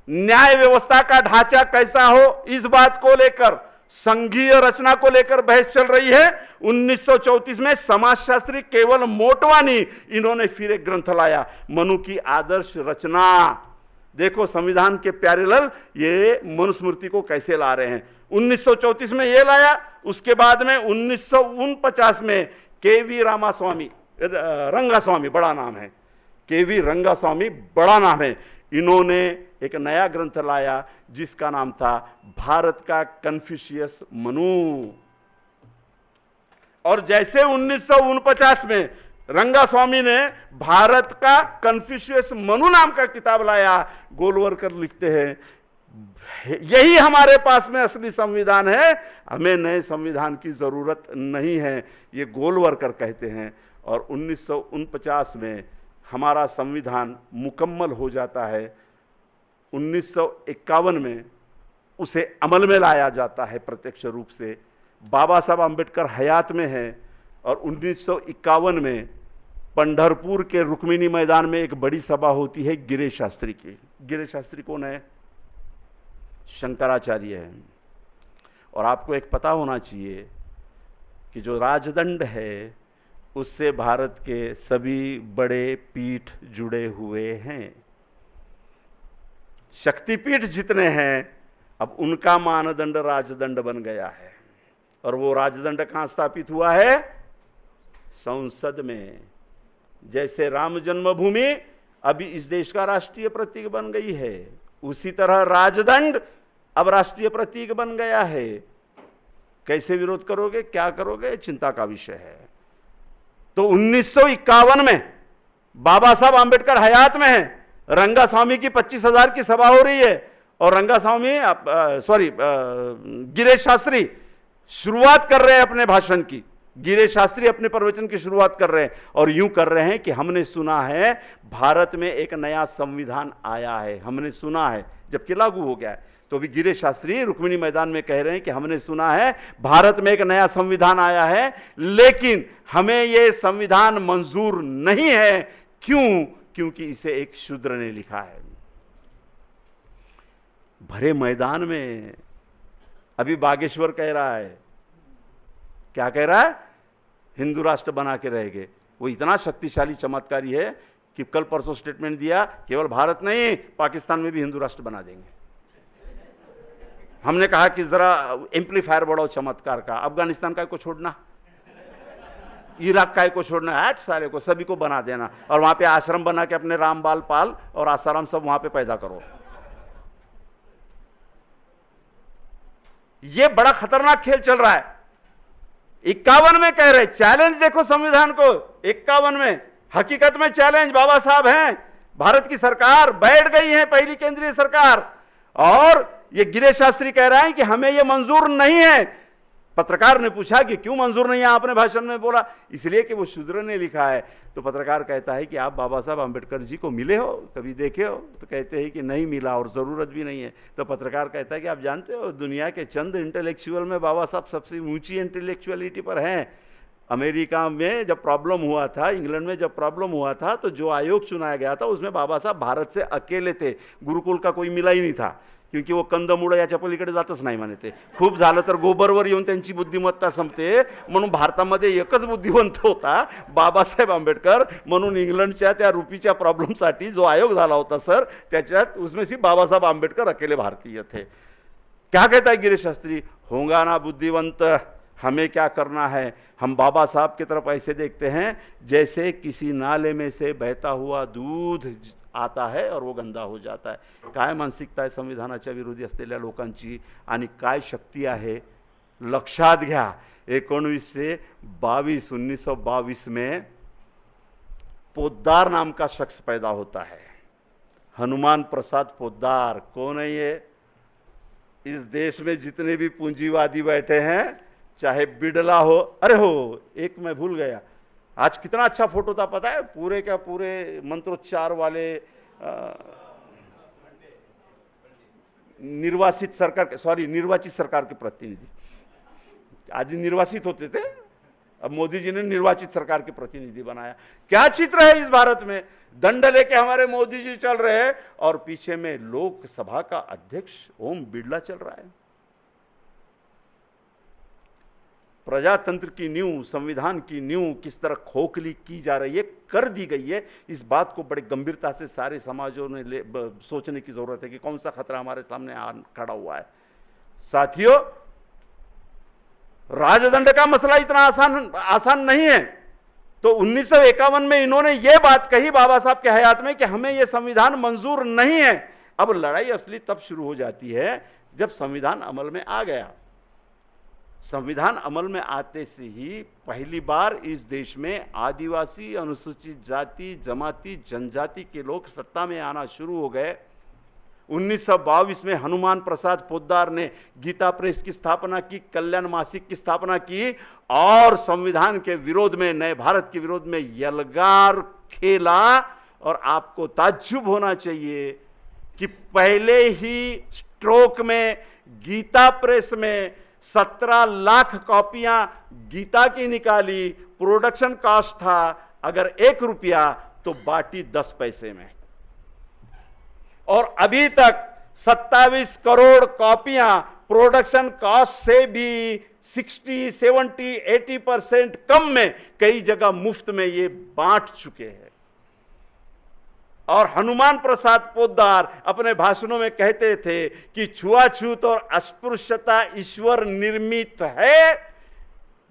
Speaker 1: न्याय व्यवस्था का ढांचा कैसा हो, इस बात को लेकर, संघीय रचना को लेकर बहस चल रही है। 1934 में समाजशास्त्री केवल मोटवानी, इन्होंने फिर एक ग्रंथ लाया, मनु की आदर्श रचना। देखो संविधान के पैरेलल ये मनुस्मृति को कैसे ला रहे हैं। 1934 में ये लाया, उसके बाद में 1949 में केवी रामास्वामी, रंगास्वामी बड़ा नाम है, केवी रंगास्वामी बड़ा नाम है, इन्होंने एक नया ग्रंथ लाया जिसका नाम था भारत का कन्फ्यूशियस मनु। और जैसे 1949 में रंगास्वामी ने भारत का कन्फ्यूशियस मनु नाम का किताब लाया, गोलवरकर लिखते हैं यही हमारे पास में असली संविधान है, हमें नए संविधान की जरूरत नहीं है, ये गोलवरकर कहते हैं। और 1949 में हमारा संविधान मुकम्मल हो जाता है। 1951 में उसे अमल में लाया जाता है प्रत्यक्ष रूप से। बाबा साहब आंबेडकर हयात में हैं और 1951 में पंढरपुर के रुक्मिणी मैदान में एक बड़ी सभा होती है गिरे शास्त्री की। गिरे शास्त्री कौन है? शंकराचार्य है। और आपको एक पता होना चाहिए कि जो राजदंड है उससे भारत के सभी बड़े पीठ जुड़े हुए हैं। शक्तिपीठ जितने हैं अब उनका मानदंड राजदंड बन गया है। और वो राजदंड कहां स्थापित हुआ है? संसद में। जैसे राम जन्मभूमि अभी इस देश का राष्ट्रीय प्रतीक बन गई है, उसी तरह राजदंड अब राष्ट्रीय प्रतीक बन गया है। कैसे विरोध करोगे, क्या करोगे, चिंता का विषय है। तो 1951 में बाबा साहब आंबेडकर हयात में है, रंगास्वामी की 25,000 की सभा हो रही है और रंगास्वामी गिरीश शास्त्री शुरुआत कर रहे हैं अपने भाषण की। गिरीश शास्त्री अपने प्रवचन की शुरुआत कर रहे हैं और यूं कर रहे हैं कि हमने सुना है भारत में एक नया संविधान आया है, हमने सुना है, जबकि लागू हो गया है। तो अभी गिरीश शास्त्री रुक्मिणी मैदान में कह रहे हैं कि हमने सुना है भारत में एक नया संविधान आया है, लेकिन हमें यह संविधान मंजूर नहीं है। क्यों? क्योंकि इसे एक शूद्र ने लिखा है। भरे मैदान में अभी बागेश्वर कह रहा है, क्या कह रहा है? हिंदू राष्ट्र बना के रहेंगे। वो इतना शक्तिशाली चमत्कारी है कि कल परसों स्टेटमेंट दिया केवल भारत नहीं पाकिस्तान में भी हिंदू राष्ट्र बना देंगे। हमने कहा कि जरा एम्पलीफायर बढ़ाओ चमत्कार का, अफगानिस्तान का को छोड़ना, इराक का को छोड़ना, 8 साले को सभी को बना देना और वहां पे आश्रम बना के अपने रामबाल पाल और आसाराम सब वहां पे पैदा करो। ये बड़ा खतरनाक खेल चल रहा है। 51 में कह रहे चैलेंज देखो संविधान को, 51 में हकीकत में चैलेंज बाबा साहब हैं, भारत की सरकार बैठ गई है, पहली केंद्रीय सरकार, और ये गिरीश शास्त्री कह रहा है कि हमें ये मंजूर नहीं है। पत्रकार ने पूछा कि क्यों मंजूर नहीं है, आपने भाषण में बोला इसलिए कि वो शूद्र ने लिखा है। तो पत्रकार कहता है कि आप बाबा साहब आंबेडकर जी को मिले हो, कभी देखे हो? तो कहते हैं कि नहीं मिला और जरूरत भी नहीं है। तो पत्रकार कहता है कि आप जानते हो दुनिया के चंद इंटेलेक्चुअल में बाबा साहब सबसे ऊंची इंटेलेक्चुअलिटी पर हैं, अमेरिका में जब प्रॉब्लम हुआ था, इंग्लैंड में जब प्रॉब्लम हुआ था, तो जो आयोग चुनाया गया था उसमें बाबा साहब भारत से अकेले थे, गुरुकुल का कोई मिला ही नहीं था, क्योंकि वो कंदमुळं याच्या पलीकडे जातच नाही म्हणे ते. खूप झालं तर गोबरवर येऊन त्यांची बुद्धिमत्ता संपते, म्हणून भारतामध्ये एकच बुद्धिवंत होता, बाबासाहेब आंबेडकर. म्हणून इंग्लंडच्या त्या रुपीच्या प्रॉब्लेमसाठी जो आयोग झाला होता सर, त्याच्यात उसमें से बाबा साहब आंबेडकर अकेले भारतीय थे. क्या कहता है गिरीश शास्त्री? होगा ना बुद्धिवंत, हमें क्या करना है, हम बाबा साहब की तरफ ऐसे देखते हैं जैसे किसी नाले में से बहता हुआ दूध आता है और वो गंदा हो जाता है. काय मानसिकता आहे संविधानाच्या विरोधी असलेल्या लोकांची आणि काय शक्ती आहे लक्षात घ्या. 1922 में पोद्दार नाम का शख्स पैदा होता है, हनुमान प्रसाद पोद्दार. कौन है ये? इस देश में जितने भी पूंजीवादी बैठे हैं, चाहे बिड़ला हो, अरे हो एक मैं भूल गया, आज कितना अच्छा फोटो था पता है, पूरे का पूरे मंत्रोच्चार वाले निर्वाचित सरकार के प्रतिनिधि. आदि निर्वासित होते थे, अब मोदी जी ने निर्वाचित सरकार के प्रतिनिधि बनाया. क्या चित्र है इस भारत में, दंड लेके हमारे मोदी जी चल रहे हैं और पीछे में लोकसभा का अध्यक्ष ओम बिड़ला चल रहा है. प्रजातंत्र की नींव, संविधान की नींव किस तरह खोखली की जा रही है, कर दी गई है. इस बात को बड़े गंभीरता से सारे समाजों ने सोचने की जरूरत है कि कौन सा खतरा हमारे सामने खड़ा हुआ है. साथियों, राजदंड का मसला इतना आसान नहीं है. तो 1951 में इन्होंने ये बात कही बाबा साहब के हयात में कि हमें यह संविधान मंजूर नहीं है. अब लड़ाई असली तब शुरू हो जाती है जब संविधान अमल में आ गया. संविधान अमल में आते से ही पहली बार इस देश में आदिवासी, अनुसूचित जाति, जमाती, जनजाति के लोग सत्ता में आना शुरू हो गए. 1922 में हनुमान प्रसाद पोद्दार ने गीता प्रेस की स्थापना की, कल्याण मासिक की स्थापना की और संविधान के विरोध में, नए भारत के विरोध में यलगार खेला. और आपको ताज्जुब होना चाहिए कि पहले ही स्ट्रोक में गीता प्रेस में 17 लाख कॉपियां गीता की निकाली. प्रोडक्शन कॉस्ट था अगर 1 रुपया तो बाटी 10 पैसे में, और अभी तक 27 करोड़ कॉपियां प्रोडक्शन कॉस्ट से भी 60, 70, 80% कम में, कई जगह मुफ्त में ये बांट चुके हैं. और हनुमान प्रसाद पोद्दार अपने भाषणों में कहते थे कि छुआछूत और अस्पृश्यता ईश्वर निर्मित है,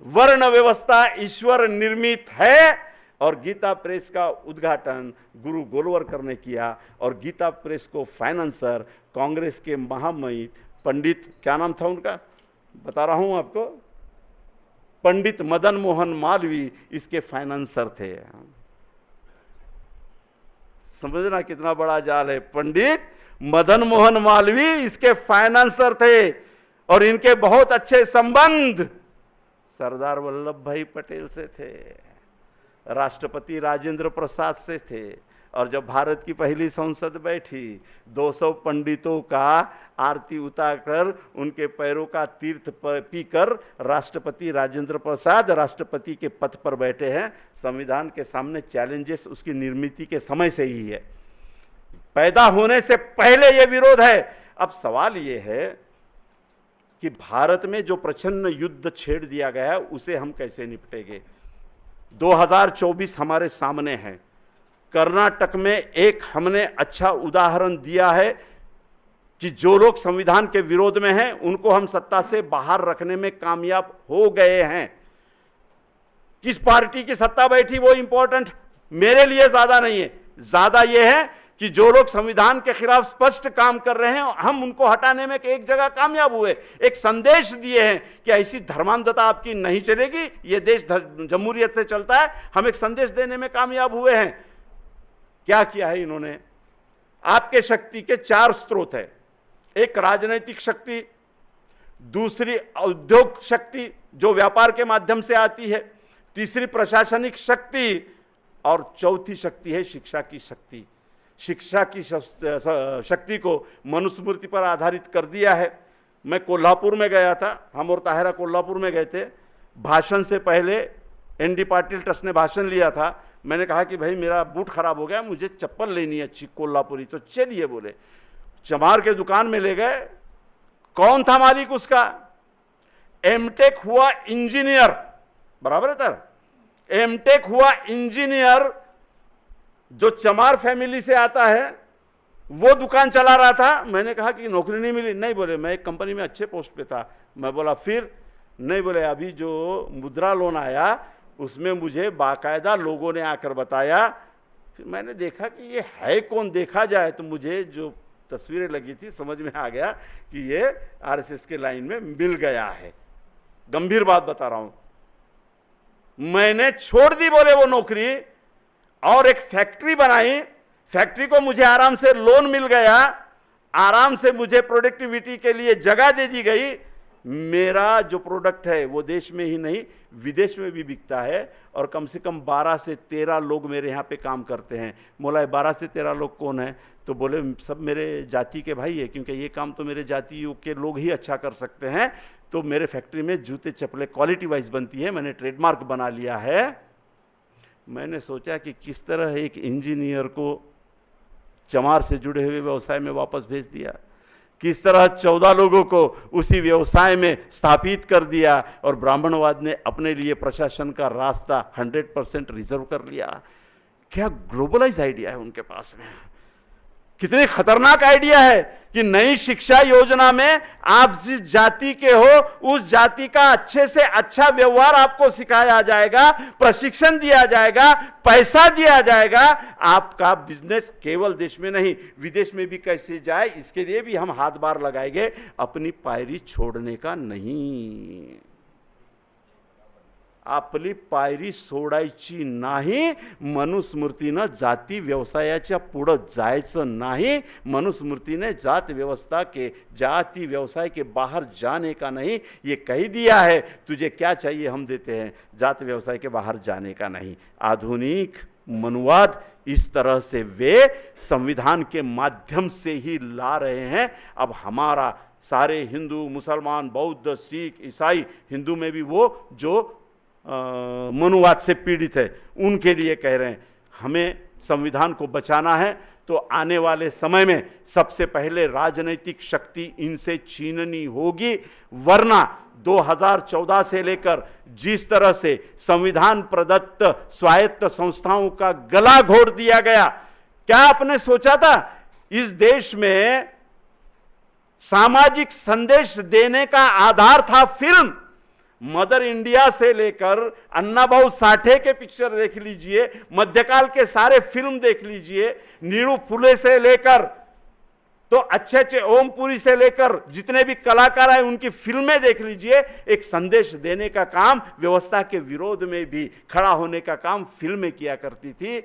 Speaker 1: वर्ण व्यवस्था ईश्वर निर्मित है. और गीता प्रेस का उद्घाटन गुरु गोलवरकर ने किया और गीता प्रेस को फाइनेंसर कांग्रेस के महामहिम पंडित, क्या नाम था उनका, बता रहा हूं आपको, पंडित मदन मोहन मालवीय इसके फाइनेंसर थे. समझना कितना बड़ा जाल है. पंडित मदन मोहन मालवीय इसके फाइनेंसर थे और इनके बहुत अच्छे संबंध सरदार वल्लभ भाई पटेल से थे, राष्ट्रपति राजेंद्र प्रसाद से थे. और जब भारत की पहली संसद बैठी, 200 पंडितों का आरती उतारकर उनके पैरों का तीर्थ पीकर राष्ट्रपति राजेंद्र प्रसाद राष्ट्रपति के पद पर बैठे हैं. संविधान के सामने चैलेंजेस उसकी निर्मित के समय से ही है, पैदा होने से पहले यह विरोध है. अब सवाल यह है कि भारत में जो प्रच्छन्न युद्ध छेड़ दिया गया है उसे हम कैसे निपटेंगे. 2024 हमारे सामने है. कर्नाटक में एक हमने अच्छा उदाहरण दिया है कि जो लोग संविधान के विरोध में हैं उनको हम सत्ता से बाहर रखने में कामयाब हो गए हैं. किस पार्टी की सत्ता बैठी वो इंपॉर्टेंट मेरे लिए ज्यादा नहीं है, ज्यादा यह है कि जो लोग संविधान के खिलाफ स्पष्ट काम कर रहे हैं हम उनको हटाने में एक जगह कामयाब हुए, एक संदेश दिए हैं कि ऐसी धर्मांधता आपकी नहीं चलेगी, यह देश जमहूरियत से चलता है. हम एक संदेश देने में कामयाब हुए हैं. क्या किया है इन्होंने? आपके शक्ति के 4 स्रोत है. एक राजनीतिक शक्ति, दूसरी औद्योगिक शक्ति जो व्यापार के माध्यम से आती है, तीसरी प्रशासनिक शक्ति और चौथी शक्ति है शिक्षा की शक्ति. शिक्षा की शक्ति को मनुस्मृति पर आधारित कर दिया है. मैं कोल्हापुर में गया था, हम और ताहिरा कोल्हापुर में गए थे. भाषण से पहले ND पाटिल ट्रस्ट ने भाषण लिया था। मैंने कहा कि भाई मेरा बूट खराब हो गया, मुझे चप्पल लेनी है अच्छी कोल्हापुरी। तो चलिए बोले, चमार के दुकान में ले गए। कौन था मालिक उसका? एमटेक हुआ इंजीनियर, बराबर है सर, एमटेक हुआ इंजीनियर जो चमार फैमिली से आता है, वो दुकान चला रहा था। मैंने कहा कि नौकरी नहीं मिली। नहीं बोले, मैं एक कंपनी में अच्छे पोस्ट पे था। मैं बोला फिर? नहीं बोले, अभी जो मुद्रा लोन आया उसमें मुझे बाकायदा लोगों ने आकर बताया। फिर मैंने देखा कि ये है कौन, देखा जाए तो मुझे जो तस्वीरें लगी थी समझ में आ गया कि ये RSS के लाइन में मिल गया है। गंभीर बात बता रहा हूं। मैंने छोड़ दी बोले वो नौकरी और एक फैक्ट्री बनाई। फैक्ट्री को मुझे आराम से लोन मिल गया, आराम से मुझे प्रोडक्टिविटी के लिए जगह दे दी गई। मेरा जो प्रोडक्ट है वो देश में ही नहीं विदेश में भी बिकता है और कम से कम 12 से 13 लोग मेरे यहाँ पे काम करते हैं। बोला 12 से 13 लोग कौन है? तो बोले सब मेरे जाति के भाई है, क्योंकि ये काम तो मेरे जातियों के लोग ही अच्छा कर सकते हैं। तो मेरे फैक्ट्री में जूते चप्पलें क्वालिटी वाइज बनती है, मैंने ट्रेडमार्क बना लिया है। मैंने सोचा कि किस तरह एक इंजीनियर को चमार से जुड़े हुए व्यवसाय में वापस भेज दिया, किस तरह 14 लोगों को उसी व्यवसाय में स्थापित कर दिया और ब्राह्मणवाद ने अपने लिए प्रशासन का रास्ता 100% रिजर्व कर लिया। क्या ग्लोबलाइज आइडिया है उनके पास में। कितने खतरनाक आइडिया है कि नई शिक्षा योजना में आप जिस जाति के हो उस जाति का अच्छे से अच्छा व्यवहार आपको सिखाया जाएगा, प्रशिक्षण दिया जाएगा, पैसा दिया जाएगा। आपका बिजनेस केवल देश में नहीं विदेश में भी कैसे जाए, इसके लिए भी हम हाथ बार लगाएंगे। अपनी पायरी छोड़ने का नहीं, आपली पायरी सोडायची नाही। मनुस्मृतीनं जाती व्यवसायाच्या पुढे जायचं नहीं। मनुस्मृति ने जाति व्यवसाय के बाहर जाने का नहीं ये कह दिया है। तुझे क्या चाहिए हम देते हैं, जाति व्यवसाय के बाहर जाने का नहीं। आधुनिक मनुवाद इस तरह से वे संविधान के माध्यम से ही ला रहे हैं। अब हमारा सारे हिंदू, मुसलमान, बौद्ध, सिख, ईसाई, हिंदू में भी वो जो मनुवाद से पीड़ित है उनके लिए कह रहे हैं हमें संविधान को बचाना है। तो आने वाले समय में सबसे पहले राजनीतिक शक्ति इनसे छीननी होगी, वरना 2014 से लेकर जिस तरह से संविधान प्रदत्त स्वायत्त संस्थाओं का गला घोट दिया गया, क्या आपने सोचा था इस देश में सामाजिक संदेश देने का आधार था फिल्म? मदर इंडिया से लेकर अन्ना भाऊ साठे के पिक्चर देख लीजिए, मध्यकाल के सारे फिल्म देख लीजिए, नीरू फुले से लेकर तो अच्छे अच्छे ओमपुरी से लेकर जितने भी कलाकार हैं उनकी फिल्में देख लीजिए। एक संदेश देने का काम, व्यवस्था के विरोध में भी खड़ा होने का काम फिल्में किया करती थी।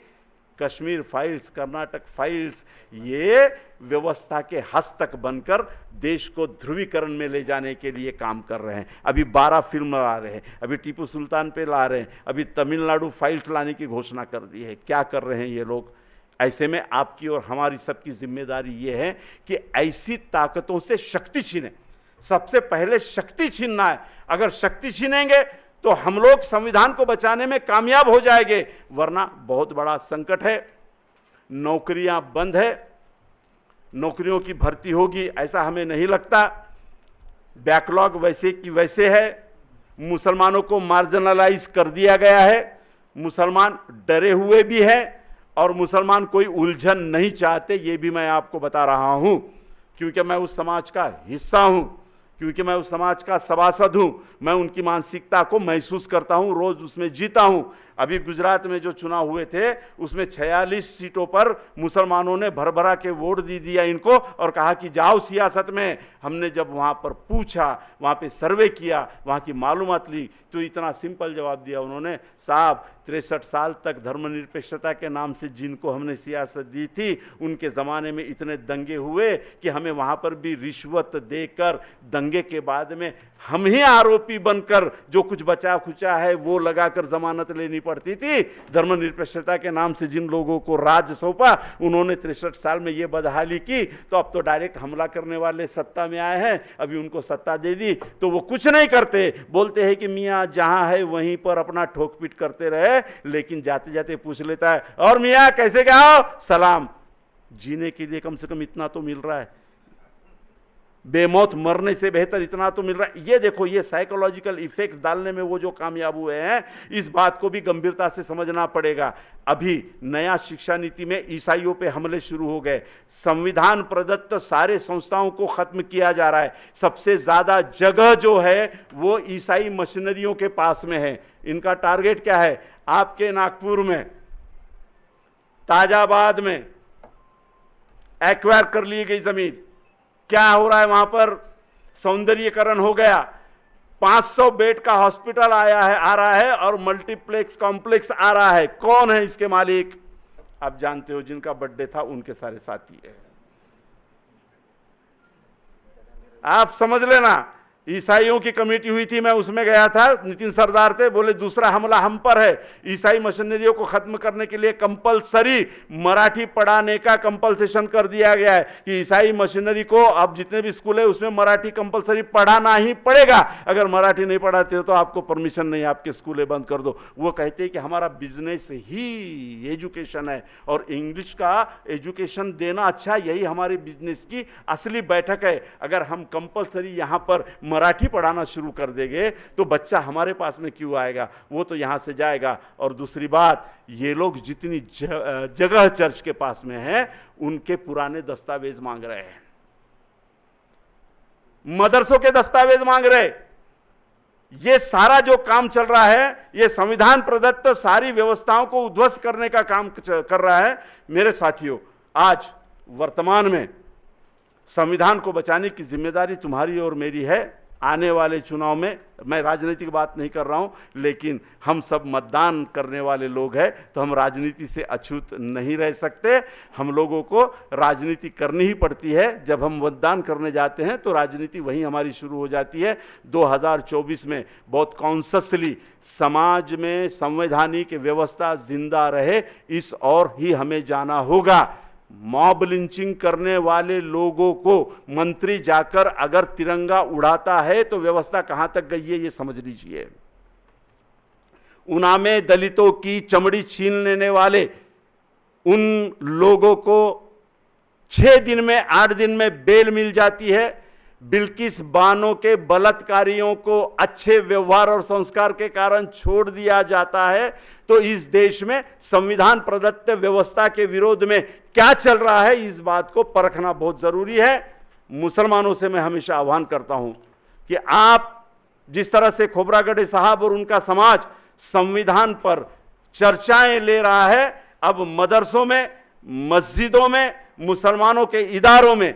Speaker 1: कश्मीर फाइल्स, कर्नाटक फाइल्स, ये व्यवस्था के हस्तक बनकर देश को ध्रुवीकरण में ले जाने के लिए काम कर रहे हैं। अभी 12 फिल्म ला रहे हैं, अभी टीपू सुल्तान पे ला रहे हैं, अभी तमिलनाडु फाइल्स लाने की घोषणा कर दी है। क्या कर रहे हैं ये लोग? ऐसे में आपकी और हमारी सबकी जिम्मेदारी ये है कि ऐसी ताकतों से शक्ति छीने। सबसे पहले शक्ति छीनना है। अगर शक्ति छीनेंगे तो हम लोग संविधान को बचाने में कामयाब हो जाएंगे, वरना बहुत बड़ा संकट है। नौकरियां बंद है, नौकरियों की भर्ती होगी ऐसा हमें नहीं लगता। बैकलॉग वैसे की वैसे है। मुसलमानों को मार्जिनलाइज कर दिया गया है। मुसलमान डरे हुए भी हैं और मुसलमान कोई उलझन नहीं चाहते, ये भी मैं आपको बता रहा हूं, क्योंकि मैं उस समाज का हिस्सा हूं, क्योंकि मैं उस समाज का सभासद हूं। मैं उनकी मानसिकता को महसूस करता हूं, रोज उसमें जीता हूं। अभी गुजरात में जो चुनाव हुए थे उसमें 46 सीटों पर मुसलमानों ने भरभरा के वोट दे दिया इनको और कहा कि जाओ सियासत में। हमने जब वहां पर पूछा, वहां पे सर्वे किया, वहां की मालूमात ली, तो इतना सिंपल जवाब दिया उन्होंने, साहब 63 साल तक धर्मनिरपेक्षता के नाम से जिनको हमने सियासत दी थी उनके ज़माने में इतने दंगे हुए कि हमें वहाँ पर भी रिश्वत देकर दंगे के बाद में हम ही आरोपी बनकर जो कुछ बचा खुचा है वो लगाकर जमानत लेनी पड़ती थी। धर्मनिरपेक्षता के नाम से जिन लोगों को राज सौंपा, उन्होंने 63 साल में ये बदहाली की, तो अब तो डायरेक्ट हमला करने वाले सत्ता में आए हैं, अभी उनको सत्ता दे दी तो वो कुछ नहीं करते, बोलते हैं कि मियाँ जहां है वहीं पर अपना ठोक पीट करते रहे, लेकिन जाते जाते पूछ लेता है, और मियाँ कैसे क्या हो, सलाम। जीने के लिए कम से कम इतना तो मिल रहा है, बेमौत मरने से बेहतर इतना तो मिल रहा है। ये देखो, ये साइकोलॉजिकल इफेक्ट डालने में वो जो कामयाब हुए हैं, इस बात को भी गंभीरता से समझना पड़ेगा। अभी नया शिक्षा नीति में ईसाइयों पे हमले शुरू हो गए, संविधान प्रदत्त सारे संस्थाओं को खत्म किया जा रहा है। सबसे ज्यादा जगह जो है वो ईसाई मशीनरियों के पास में है। इनका टारगेट क्या है? आपके नागपुर में, ताजाबाद में एक्वायर कर ली गई जमीन, क्या हो रहा है वहां पर? सौंदर्यीकरण हो गया, 500 बेड का हॉस्पिटल आ रहा है और मल्टीप्लेक्स कॉम्प्लेक्स आ रहा है। कौन है इसके मालिक? आप जानते हो, जिनका बर्थडे था उनके सारे साथी है। आप समझ लेना, ईसाइयों की कमेटी हुई थी, मैं उसमें गया था, नितिन सरदार थे, बोले दूसरा हमला हम पर है। ईसाई मशीनरियों को खत्म करने के लिए कंपलसरी मराठी पढ़ाने का कंपल्सेशन कर दिया गया है कि ईसाई मशीनरी को अब जितने भी स्कूल है उसमें मराठी कंपलसरी पढ़ाना ही पड़ेगा। अगर मराठी नहीं पढ़ाते हो तो आपको परमिशन नहीं, आपके स्कूलें बंद कर दो। वो कहते हैं कि हमारा बिजनेस ही एजुकेशन है और इंग्लिश का एजुकेशन देना अच्छा, यही हमारे बिजनेस की असली बैठक है। अगर हम कंपलसरी यहां पर मराठी पढ़ाना शुरू कर देंगे तो बच्चा हमारे पास में क्यों आएगा? वो तो यहां से जाएगा। और दूसरी बात, ये लोग जितनी जगह चर्च के पास में है उनके पुराने दस्तावेज मांग रहे हैं, मदरसों के दस्तावेज मांग रहे। ये सारा जो काम चल रहा है, ये संविधान प्रदत्त सारी व्यवस्थाओं को उध्वस्त करने का काम कर रहा है। मेरे साथियों, आज वर्तमान में संविधान को बचाने की जिम्मेदारी तुम्हारी और मेरी है। आने वाले चुनाव में, मैं राजनीतिक बात नहीं कर रहा हूं, लेकिन हम सब मतदान करने वाले लोग हैं, तो हम राजनीति से अछूत नहीं रह सकते। हम लोगों को राजनीति करनी ही पड़ती है। जब हम मतदान करने जाते हैं तो राजनीति वहीं हमारी शुरू हो जाती है। 2024 में बहुत कॉन्शियसली समाज में संवैधानिक व्यवस्था जिंदा रहे, इस और ही हमें जाना होगा। मॉब लिंचिंग करने वाले लोगों को मंत्री जाकर अगर तिरंगा उड़ाता है तो व्यवस्था कहां तक गई है ये समझ लीजिए। उन्नाव में दलितों की चमड़ी छीन लेने वाले उन लोगों को 6 दिन में, 8 दिन में बेल मिल जाती है। बिल्किस बानो के बलात्कारियों को अच्छे व्यवहार और संस्कार के कारण छोड़ दिया जाता है। तो इस देश में संविधान प्रदत्त व्यवस्था के विरोध में क्या चल रहा है, इस बात को परखना बहुत जरूरी है। मुसलमानों से मैं हमेशा आह्वान करता हूं कि आप जिस तरह से खोबरागढ़े साहब और उनका समाज संविधान पर चर्चाएं ले रहा है, अब मदरसों में, मस्जिदों में, मुसलमानों के इदारों में,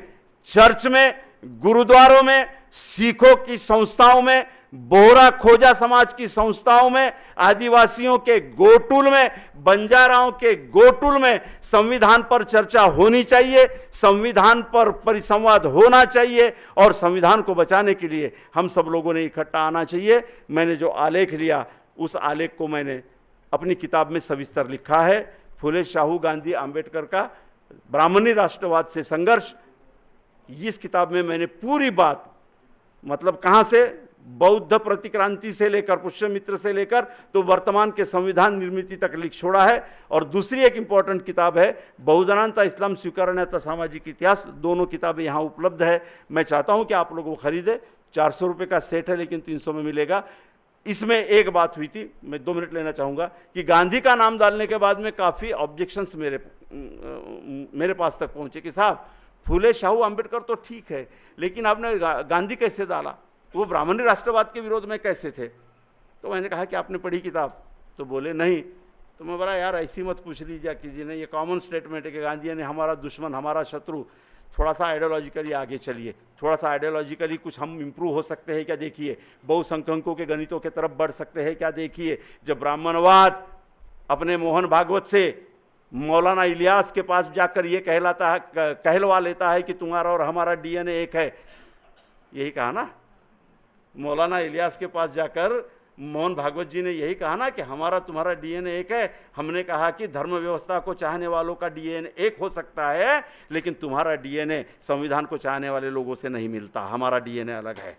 Speaker 1: चर्च में, गुरुद्वारों में, सिखों की संस्थाओं में, बोहरा खोजा समाज की संस्थाओं में, आदिवासियों के गोटुल में, बंजाराओं के गोटुल में संविधान पर चर्चा होनी चाहिए, संविधान पर परिसंवाद होना चाहिए और संविधान को बचाने के लिए हम सब लोगों ने इकट्ठा आना चाहिए। मैंने जो आलेख लिया उस आलेख को मैंने अपनी किताब में सविस्तर लिखा है। फुले शाहू गांधी आंबेडकर का ब्राह्मणी राष्ट्रवाद से संघर्ष, इस किताब में मैंने पूरी बात, मतलब कहां से, बौद्ध प्रतिक्रांति से लेकर, पुष्यमित्र से लेकर तो वर्तमान के संविधान निर्मिति तक लिख छोड़ा है। और दूसरी एक इंपॉर्टेंट किताब है बहुजनांता इस्लाम स्वीकारण्याचा सामाजिक इतिहास। दोनों किताबें यहाँ उपलब्ध है। मैं चाहता हूं कि आप लोग वो खरीदे। 400 रुपये का सेट है लेकिन 300 में मिलेगा। इसमें एक बात हुई थी, मैं 2 मिनट लेना चाहूंगा, कि गांधी का नाम डालने के बाद में काफी ऑब्जेक्शंस मेरे पास तक पहुंचे कि साहब फुले शाहू आंबेडकर तो ठीक है, लेकिन आपने गांधी कैसे डाला, वो ब्राह्मणी राष्ट्रवाद के विरोध में कैसे थे? तो मैंने कहा कि आपने पढ़ी किताब? तो बोले नहीं। तो मैं बोला यार ऐसी मत पूछ लीजिए कीजिए ना, ये कॉमन स्टेटमेंट है कि गांधी ने हमारा दुश्मन, हमारा शत्रु। थोड़ा सा आइडियोलॉजिकली आगे चलिए, थोड़ा सा आइडियोलॉजिकली कुछ हम इंप्रूव हो सकते हैं क्या देखिए, बहुसंख्यकों के गणितों के तरफ बढ़ सकते हैं क्या देखिए। जब ब्राह्मणवाद अपने मोहन भागवत से मौलाना इलियास के पास जाकर ये कहलवा लेता है कि तुम्हारा और हमारा डीएनए एक है, यही कहा ना, मौलाना इलियास के पास जाकर मोहन भागवत जी ने यही कहा ना कि हमारा तुम्हारा डीएनए एक है। हमने कहा कि धर्म व्यवस्था को चाहने वालों का डीएनए एक हो सकता है, लेकिन तुम्हारा डीएनए संविधान को चाहने वाले लोगों से नहीं मिलता। हमारा डीएनए अलग है,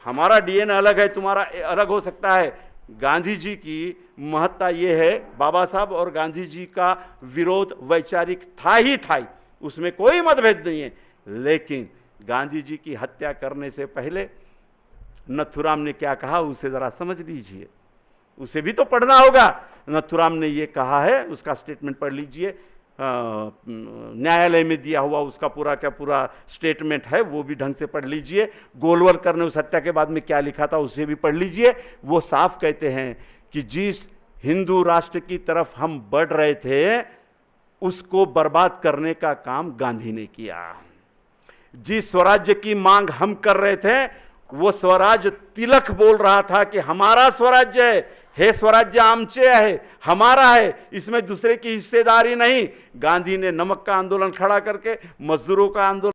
Speaker 1: हमारा डीएनए अलग है, तुम्हारा अलग हो सकता है। गांधी जी की महत्ता यह है, बाबा साहब और गांधी जी का विरोध वैचारिक था ही था, उसमें कोई मतभेद नहीं है। लेकिन गांधी जी की हत्या करने से पहले नथुराम ने क्या कहा उसे जरा समझ लीजिए, उसे भी तो पढ़ना होगा। नथुराम ने ये कहा है, उसका स्टेटमेंट पढ़ लीजिए, न्यायालय में दिया हुआ उसका पूरा क्या पूरा स्टेटमेंट है, वो भी ढंग से पढ़ लीजिए। गोलवलकर ने उस हत्या के बाद में क्या लिखा था उसे भी पढ़ लीजिए। वो साफ कहते हैं कि जिस हिंदू राष्ट्र की तरफ हम बढ़ रहे थे उसको बर्बाद करने का काम गांधी ने किया। जिस स्वराज्य की मांग हम कर रहे थे वो स्वराज तिलक बोल रहा था कि हमारा स्वराज्य है, हे स्वराज्य आमचे है, हमारा है, इसमें दूसरे की हिस्सेदारी नहीं। गांधी ने नमक का आंदोलन खड़ा करके, मजदूरों का आंदोलन